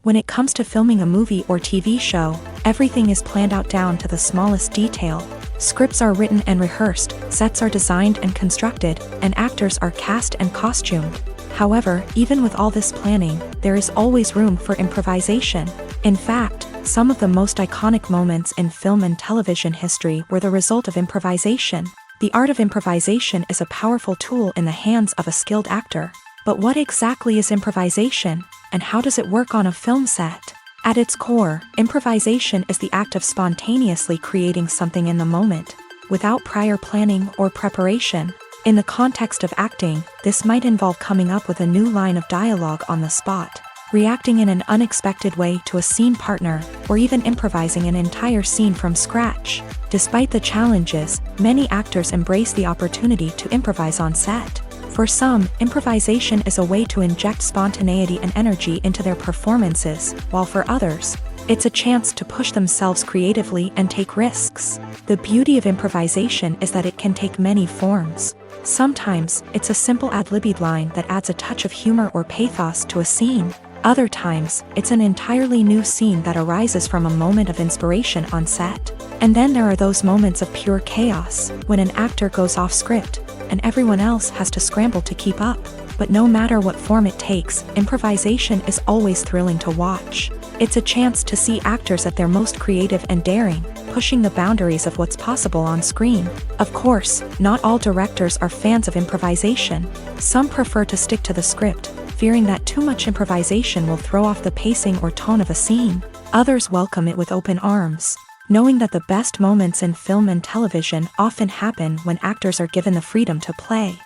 When it comes to filming a movie or TV show, everything is planned out down to the smallest detail. Scripts are written and rehearsed, sets are designed and constructed, and actors are cast and costumed. However, even with all this planning, there is always room for improvisation. In fact, some of the most iconic moments in film and television history were the result of improvisation. The art of improvisation is a powerful tool in the hands of a skilled actor. But what exactly is improvisation, and how does it work on a film set? At its core, improvisation is the act of spontaneously creating something in the moment, without prior planning or preparation. In the context of acting, this might involve coming up with a new line of dialogue on the spot, reacting in an unexpected way to a scene partner, or even improvising an entire scene from scratch. Despite the challenges, many actors embrace the opportunity to improvise on set. For some, improvisation is a way to inject spontaneity and energy into their performances, while for others, it's a chance to push themselves creatively and take risks. The beauty of improvisation is that it can take many forms. Sometimes, it's a simple ad-libbed line that adds a touch of humor or pathos to a scene. Other times, it's an entirely new scene that arises from a moment of inspiration on set. And then there are those moments of pure chaos, when an actor goes off script, and everyone else has to scramble to keep up. But no matter what form it takes, improvisation is always thrilling to watch. It's a chance to see actors at their most creative and daring, pushing the boundaries of what's possible on screen. Of course, not all directors are fans of improvisation. Some prefer to stick to the script, fearing that too much improvisation will throw off the pacing or tone of a scene. Others welcome it with open arms, knowing that the best moments in film and television often happen when actors are given the freedom to play.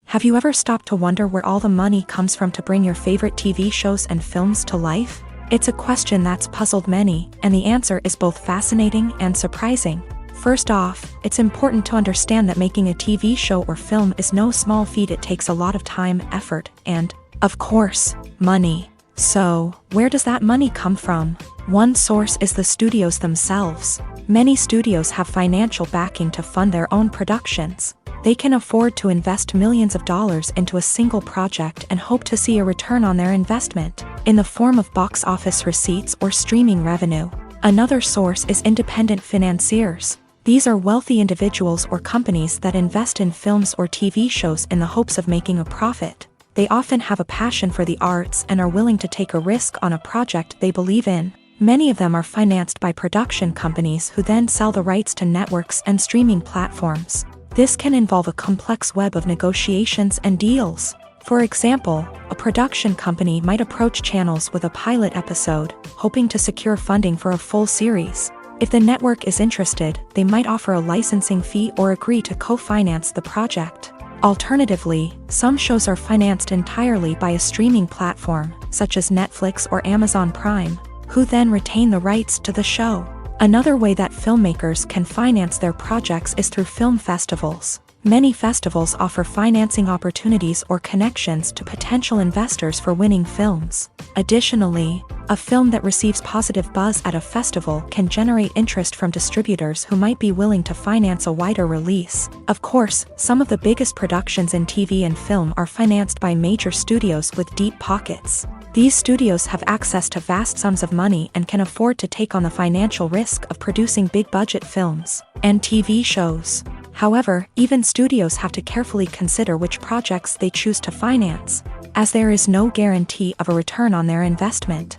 Have you ever stopped to wonder where all the money comes from to bring your favorite TV shows and films to life? It's a question that's puzzled many, and the answer is both fascinating and surprising. First off, it's important to understand that making a TV show or film is no small feat. It takes a lot of time, effort, and, of course, money. So, where does that money come from? One source is the studios themselves. Many studios have financial backing to fund their own productions. They can afford to invest millions of dollars into a single project and hope to see a return on their investment, in the form of box office receipts or streaming revenue. Another source is independent financiers. These are wealthy individuals or companies that invest in films or TV shows in the hopes of making a profit. They often have a passion for the arts and are willing to take a risk on a project they believe in. Many of them are financed by production companies who then sell the rights to networks and streaming platforms. This can involve a complex web of negotiations and deals. For example, a production company might approach channels with a pilot episode, hoping to secure funding for a full series. If the network is interested, they might offer a licensing fee or agree to co-finance the project. Alternatively, some shows are financed entirely by a streaming platform, such as Netflix or Amazon Prime, who then retain the rights to the show. Another way that filmmakers can finance their projects is through film festivals. Many festivals offer financing opportunities or connections to potential investors for winning films. Additionally, a film that receives positive buzz at a festival can generate interest from distributors who might be willing to finance a wider release. Of course, some of the biggest productions in TV and film are financed by major studios with deep pockets. These studios have access to vast sums of money and can afford to take on the financial risk of producing big-budget films and TV shows. However, even studios have to carefully consider which projects they choose to finance, as there is no guarantee of a return on their investment.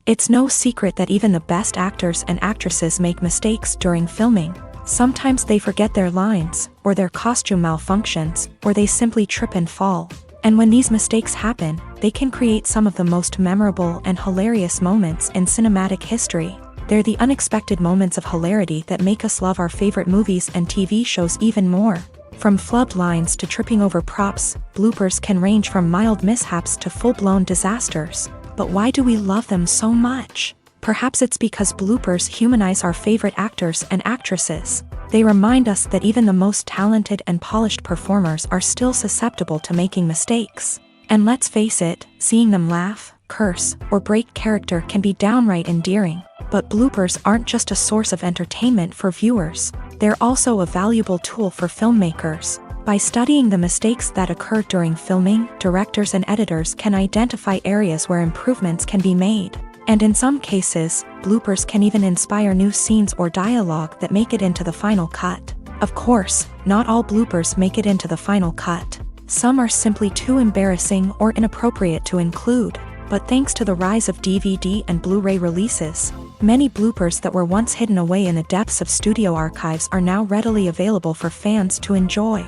It's no secret that even the best actors and actresses make mistakes during filming. Sometimes they forget their lines, or their costume malfunctions, or they simply trip and fall. And when these mistakes happen, they can create some of the most memorable and hilarious moments in cinematic history. They're the unexpected moments of hilarity that make us love our favorite movies and TV shows even more. From flubbed lines to tripping over props, bloopers can range from mild mishaps to full-blown disasters. But why do we love them so much? Perhaps it's because bloopers humanize our favorite actors and actresses. They remind us that even the most talented and polished performers are still susceptible to making mistakes. And let's face it, seeing them laugh, curse, or break character can be downright endearing. But bloopers aren't just a source of entertainment for viewers. They're also a valuable tool for filmmakers. By studying the mistakes that occur during filming, directors and editors can identify areas where improvements can be made. And in some cases, bloopers can even inspire new scenes or dialogue that make it into the final cut. Of course, not all bloopers make it into the final cut. Some are simply too embarrassing or inappropriate to include. But thanks to the rise of DVD and Blu-ray releases, many bloopers that were once hidden away in the depths of studio archives are now readily available for fans to enjoy.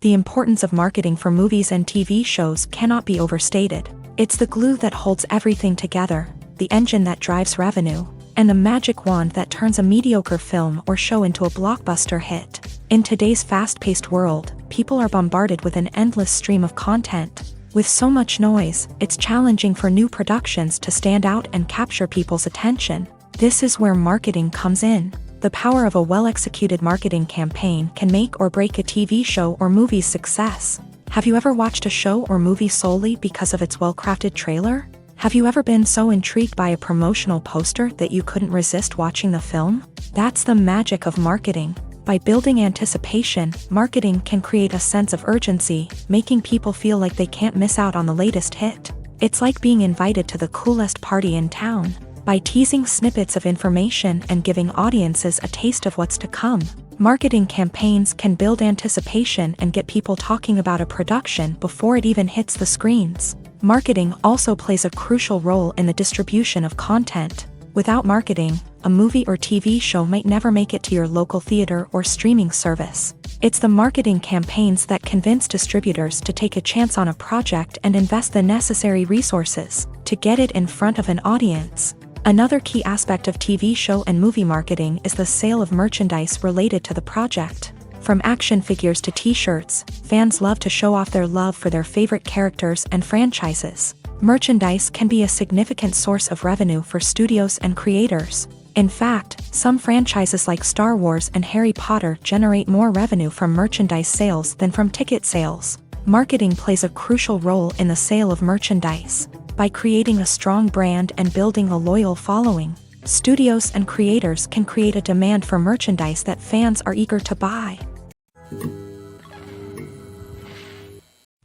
The importance of marketing for movies and TV shows cannot be overstated. It's the glue that holds everything together. the engine that drives revenue, and the magic wand that turns a mediocre film or show into a blockbuster hit. In today's fast-paced world, people are bombarded with an endless stream of content. With so much noise, it's challenging for new productions to stand out and capture people's attention. This is where marketing comes in. The power of a well-executed marketing campaign can make or break a TV show or movie's success. Have you ever watched a show or movie solely because of its well-crafted trailer? Have you ever been so intrigued by a promotional poster that you couldn't resist watching the film? That's the magic of marketing. By building anticipation, marketing can create a sense of urgency, making people feel like they can't miss out on the latest hit. It's like being invited to the coolest party in town. By teasing snippets of information and giving audiences a taste of what's to come, marketing campaigns can build anticipation and get people talking about a production before it even hits the screens. Marketing also plays a crucial role in the distribution of content. Without marketing, a movie or TV show might never make it to your local theater or streaming service. It's the marketing campaigns that convince distributors to take a chance on a project and invest the necessary resources to get it in front of an audience. Another key aspect of TV show and movie marketing is the sale of merchandise related to the project. From action figures to t-shirts, fans love to show off their love for their favorite characters and franchises. Merchandise can be a significant source of revenue for studios and creators. In fact, some franchises like Star Wars and Harry Potter generate more revenue from merchandise sales than from ticket sales. Marketing plays a crucial role in the sale of merchandise. By creating a strong brand and building a loyal following, studios and creators can create a demand for merchandise that fans are eager to buy.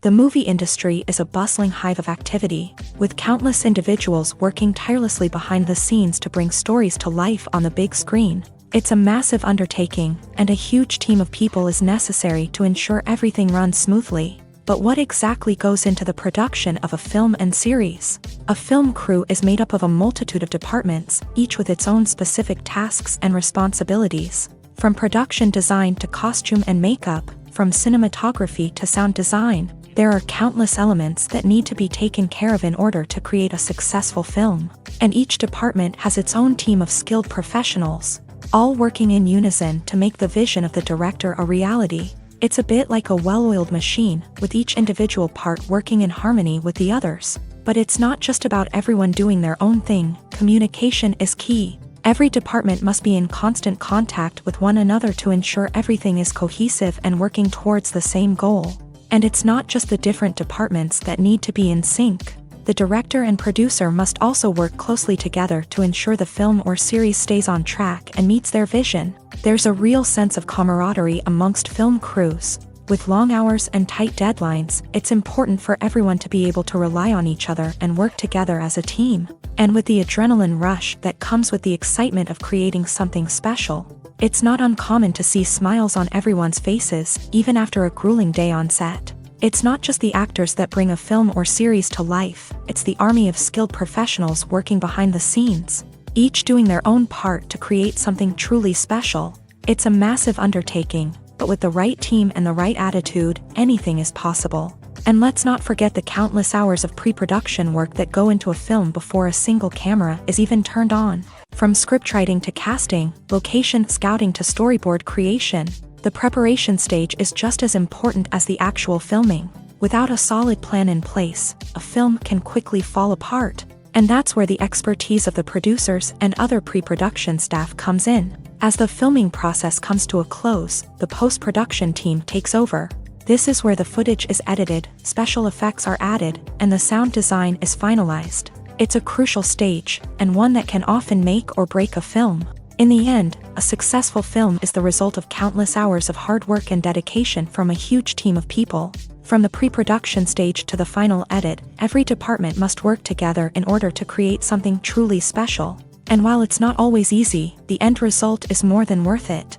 The movie industry is a bustling hive of activity, with countless individuals working tirelessly behind the scenes to bring stories to life on the big screen. It's a massive undertaking, and a huge team of people is necessary to ensure everything runs smoothly. But what exactly goes into the production of a film and series? A film crew is made up of a multitude of departments, each with its own specific tasks and responsibilities. From production design to costume and makeup, from cinematography to sound design, there are countless elements that need to be taken care of in order to create a successful film. And each department has its own team of skilled professionals, all working in unison to make the vision of the director a reality. It's a bit like a well-oiled machine, with each individual part working in harmony with the others. But it's not just about everyone doing their own thing. Communication is key. Every department must be in constant contact with one another to ensure everything is cohesive and working towards the same goal. And it's not just the different departments that need to be in sync. The director and producer must also work closely together to ensure the film or series stays on track and meets their vision. There's a real sense of camaraderie amongst film crews. With long hours and tight deadlines, it's important for everyone to be able to rely on each other and work together as a team. And with the adrenaline rush that comes with the excitement of creating something special, it's not uncommon to see smiles on everyone's faces, even after a grueling day on set. It's not just the actors that bring a film or series to life, it's the army of skilled professionals working behind the scenes, each doing their own part to create something truly special. It's a massive undertaking, but with the right team and the right attitude, anything is possible. And let's not forget the countless hours of pre-production work that go into a film before a single camera is even turned on. From scriptwriting to casting, location scouting to storyboard creation, the preparation stage is just as important as the actual filming. Without a solid plan in place, a film can quickly fall apart. And that's where the expertise of the producers and other pre-production staff comes in. As the filming process comes to a close, the post-production team takes over. This is where the footage is edited, special effects are added, and the sound design is finalized. It's a crucial stage, and one that can often make or break a film. In the end, a successful film is the result of countless hours of hard work and dedication from a huge team of people. From the pre-production stage to the final edit, every department must work together in order to create something truly special. And while it's not always easy, the end result is more than worth it.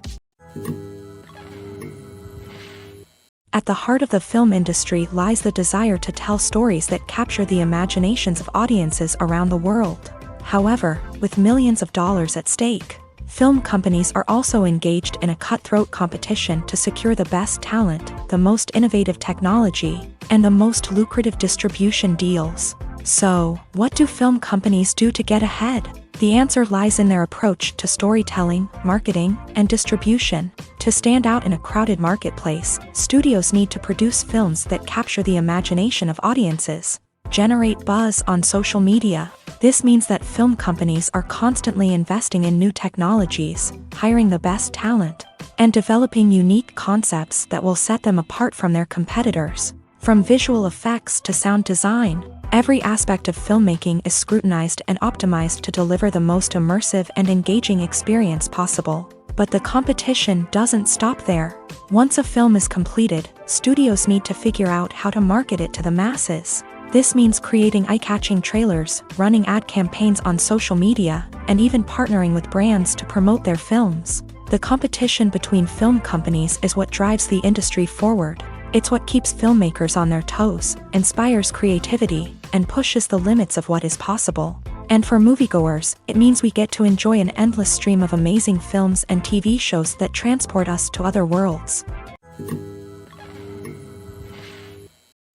At the heart of the film industry lies the desire to tell stories that capture the imaginations of audiences around the world. However, with millions of dollars at stake, film companies are also engaged in a cutthroat competition to secure the best talent, the most innovative technology, and the most lucrative distribution deals. So, what do film companies do to get ahead? The answer lies in their approach to storytelling, marketing, and distribution. To stand out in a crowded marketplace, studios need to produce films that capture the imagination of audiences, generate buzz on social media. This means that film companies are constantly investing in new technologies, hiring the best talent, and developing unique concepts that will set them apart from their competitors. From visual effects to sound design, every aspect of filmmaking is scrutinized and optimized to deliver the most immersive and engaging experience possible. But the competition doesn't stop there. Once a film is completed, studios need to figure out how to market it to the masses. This means creating eye-catching trailers, running ad campaigns on social media, and even partnering with brands to promote their films. The competition between film companies is what drives the industry forward. It's what keeps filmmakers on their toes, inspires creativity, and pushes the limits of what is possible. And for moviegoers, it means we get to enjoy an endless stream of amazing films and TV shows that transport us to other worlds.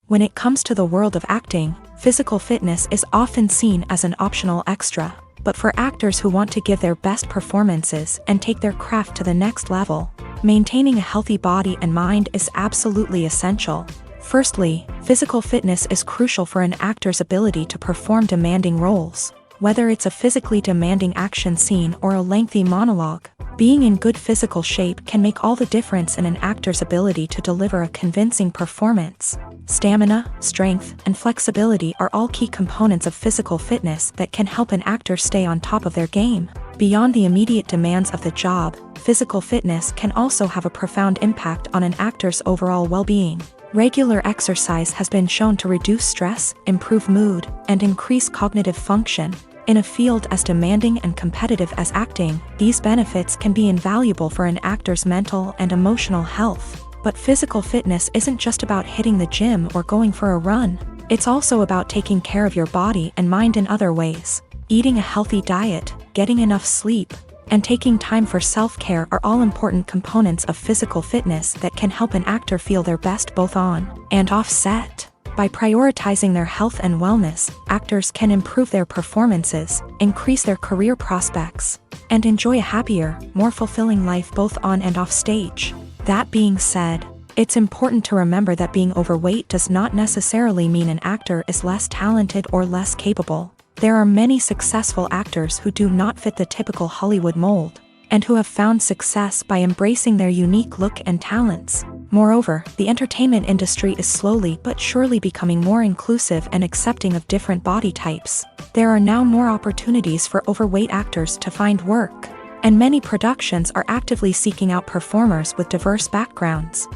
When it comes to the world of acting, physical fitness is often seen as an optional extra. But for actors who want to give their best performances and take their craft to the next level, maintaining a healthy body and mind is absolutely essential. Firstly, physical fitness is crucial for an actor's ability to perform demanding roles. Whether it's a physically demanding action scene or a lengthy monologue, being in good physical shape can make all the difference in an actor's ability to deliver a convincing performance. Stamina, strength, and flexibility are all key components of physical fitness that can help an actor stay on top of their game. Beyond the immediate demands of the job, physical fitness can also have a profound impact on an actor's overall well-being. Regular exercise has been shown to reduce stress, improve mood, and increase cognitive function. In a field as demanding and competitive as acting, these benefits can be invaluable for an actor's mental and emotional health. But physical fitness isn't just about hitting the gym or going for a run. It's also about taking care of your body and mind in other ways. Eating a healthy diet, getting enough sleep, and taking time for self-care are all important components of physical fitness that can help an actor feel their best both on and off set. By prioritizing their health and wellness, actors can improve their performances, increase their career prospects, and enjoy a happier, more fulfilling life both on and off stage. That being said, it's important to remember that being overweight does not necessarily mean an actor is less talented or less capable. There are many successful actors who do not fit the typical Hollywood mold, and who have found success by embracing their unique look and talents. Moreover, the entertainment industry is slowly but surely becoming more inclusive and accepting of different body types. There are now more opportunities for overweight actors to find work, and many productions are actively seeking out performers with diverse backgrounds.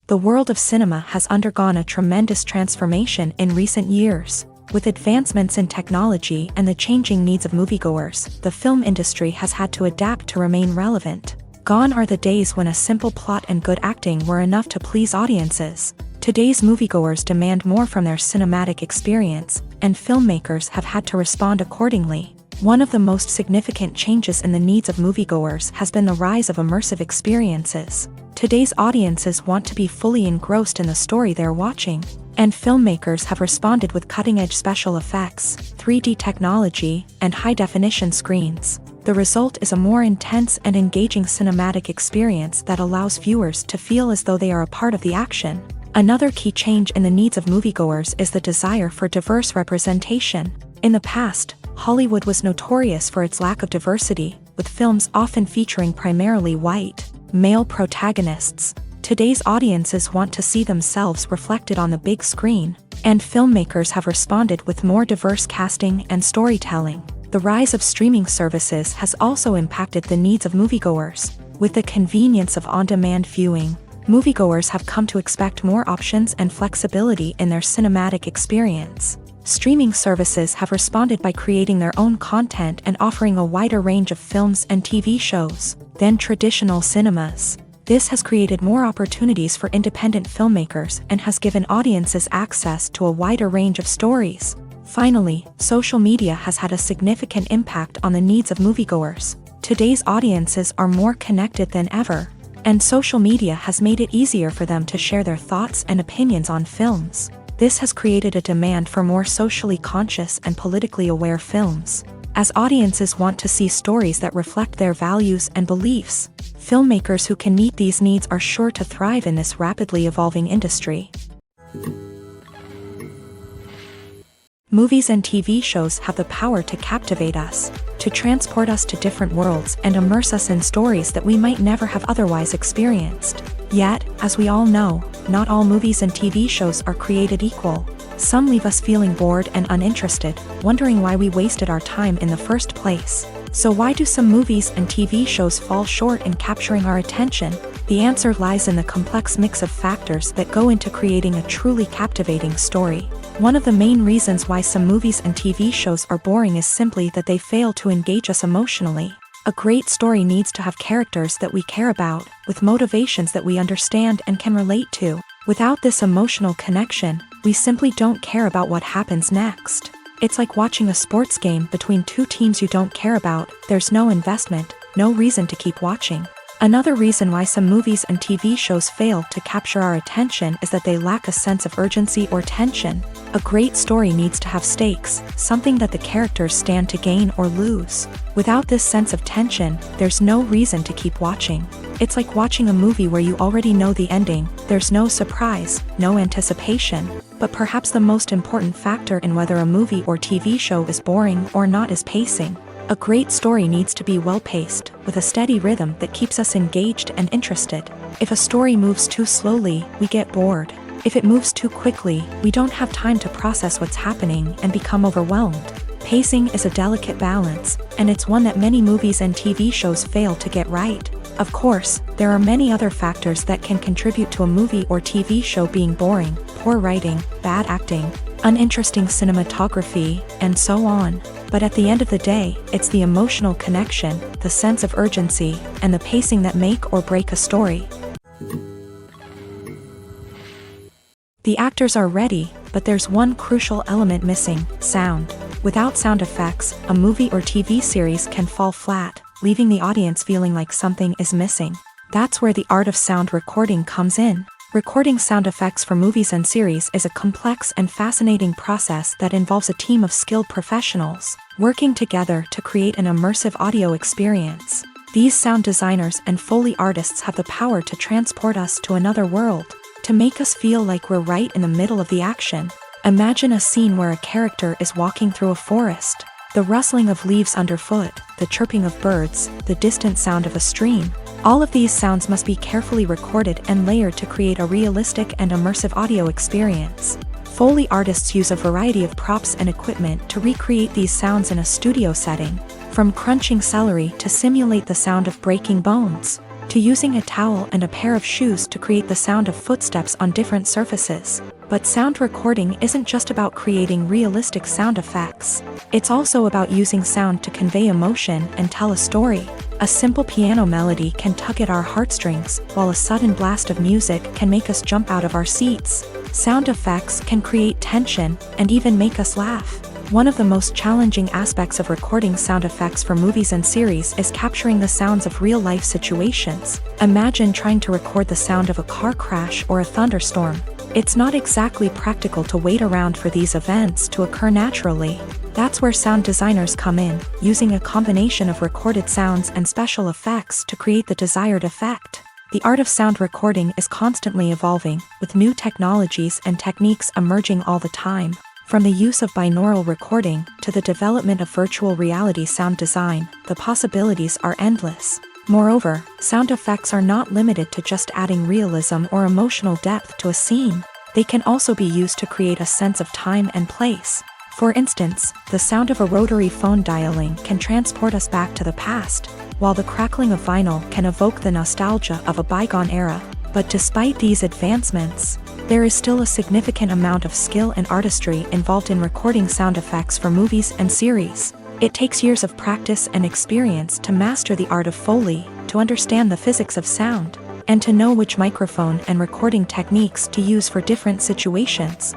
The world of cinema has undergone a tremendous transformation in recent years. With advancements in technology and the changing needs of moviegoers, the film industry has had to adapt to remain relevant. Gone are the days when a simple plot and good acting were enough to please audiences. Today's moviegoers demand more from their cinematic experience, and filmmakers have had to respond accordingly. One of the most significant changes in the needs of moviegoers has been the rise of immersive experiences. Today's audiences want to be fully engrossed in the story they're watching, and filmmakers have responded with cutting-edge special effects, 3D technology, and high-definition screens. The result is a more intense and engaging cinematic experience that allows viewers to feel as though they are a part of the action. Another key change in the needs of moviegoers is the desire for diverse representation. In the past, Hollywood was notorious for its lack of diversity, with films often featuring primarily white, male protagonists. Today's audiences want to see themselves reflected on the big screen, and filmmakers have responded with more diverse casting and storytelling. The rise of streaming services has also impacted the needs of moviegoers. With the convenience of on-demand viewing, moviegoers have come to expect more options and flexibility in their cinematic experience. Streaming services have responded by creating their own content and offering a wider range of films and TV shows than traditional cinemas. This has created more opportunities for independent filmmakers and has given audiences access to a wider range of stories. Finally, social media has had a significant impact on the needs of moviegoers. Today's audiences are more connected than ever. And social media has made it easier for them to share their thoughts and opinions on films. This has created a demand for more socially conscious and politically aware films, as audiences want to see stories that reflect their values and beliefs. Filmmakers who can meet these needs are sure to thrive in this rapidly evolving industry. Movies and TV shows have the power to captivate us, to transport us to different worlds and immerse us in stories that we might never have otherwise experienced. Yet, as we all know, not all movies and TV shows are created equal. Some leave us feeling bored and uninterested, wondering why we wasted our time in the first place. So why do some movies and TV shows fall short in capturing our attention? The answer lies in the complex mix of factors that go into creating a truly captivating story. One of the main reasons why some movies and TV shows are boring is simply that they fail to engage us emotionally. A great story needs to have characters that we care about, with motivations that we understand and can relate to. Without this emotional connection, we simply don't care about what happens next. It's like watching a sports game between two teams you don't care about. There's no investment, no reason to keep watching. Another reason why some movies and TV shows fail to capture our attention is that they lack a sense of urgency or tension. A great story needs to have stakes, something that the characters stand to gain or lose. Without this sense of tension, there's no reason to keep watching. It's like watching a movie where you already know the ending. There's no surprise, no anticipation. But perhaps the most important factor in whether a movie or TV show is boring or not is pacing. A great story needs to be well-paced, with a steady rhythm that keeps us engaged and interested. If a story moves too slowly, we get bored. If it moves too quickly, we don't have time to process what's happening and become overwhelmed. Pacing is a delicate balance, and it's one that many movies and TV shows fail to get right. Of course, there are many other factors that can contribute to a movie or TV show being boring: poor writing, bad acting, uninteresting cinematography, and so on. But at the end of the day, it's the emotional connection, the sense of urgency, and the pacing that make or break a story. The actors are ready, but there's one crucial element missing: sound. Without sound effects, a movie or TV series can fall flat, leaving the audience feeling like something is missing. That's where the art of sound recording comes in. Recording sound effects for movies and series is a complex and fascinating process that involves a team of skilled professionals working together to create an immersive audio experience. These sound designers and Foley artists have the power to transport us to another world, to make us feel like we're right in the middle of the action. Imagine a scene where a character is walking through a forest. The rustling of leaves underfoot, the chirping of birds, the distant sound of a stream. All of these sounds must be carefully recorded and layered to create a realistic and immersive audio experience. Foley artists use a variety of props and equipment to recreate these sounds in a studio setting, from crunching celery to simulate the sound of breaking bones, to using a towel and a pair of shoes to create the sound of footsteps on different surfaces. But sound recording isn't just about creating realistic sound effects. It's also about using sound to convey emotion and tell a story. A simple piano melody can tug at our heartstrings, while a sudden blast of music can make us jump out of our seats. Sound effects can create tension and even make us laugh. One of the most challenging aspects of recording sound effects for movies and series is capturing the sounds of real-life situations. Imagine trying to record the sound of a car crash or a thunderstorm. It's not exactly practical to wait around for these events to occur naturally. That's where sound designers come in, using a combination of recorded sounds and special effects to create the desired effect. The art of sound recording is constantly evolving, with new technologies and techniques emerging all the time. From the use of binaural recording to the development of virtual reality sound design, the possibilities are endless. Moreover, sound effects are not limited to just adding realism or emotional depth to a scene. They can also be used to create a sense of time and place. For instance, the sound of a rotary phone dialing can transport us back to the past, while the crackling of vinyl can evoke the nostalgia of a bygone era. But despite these advancements, there is still a significant amount of skill and artistry involved in recording sound effects for movies and series. It takes years of practice and experience to master the art of Foley, to understand the physics of sound, and to know which microphone and recording techniques to use for different situations.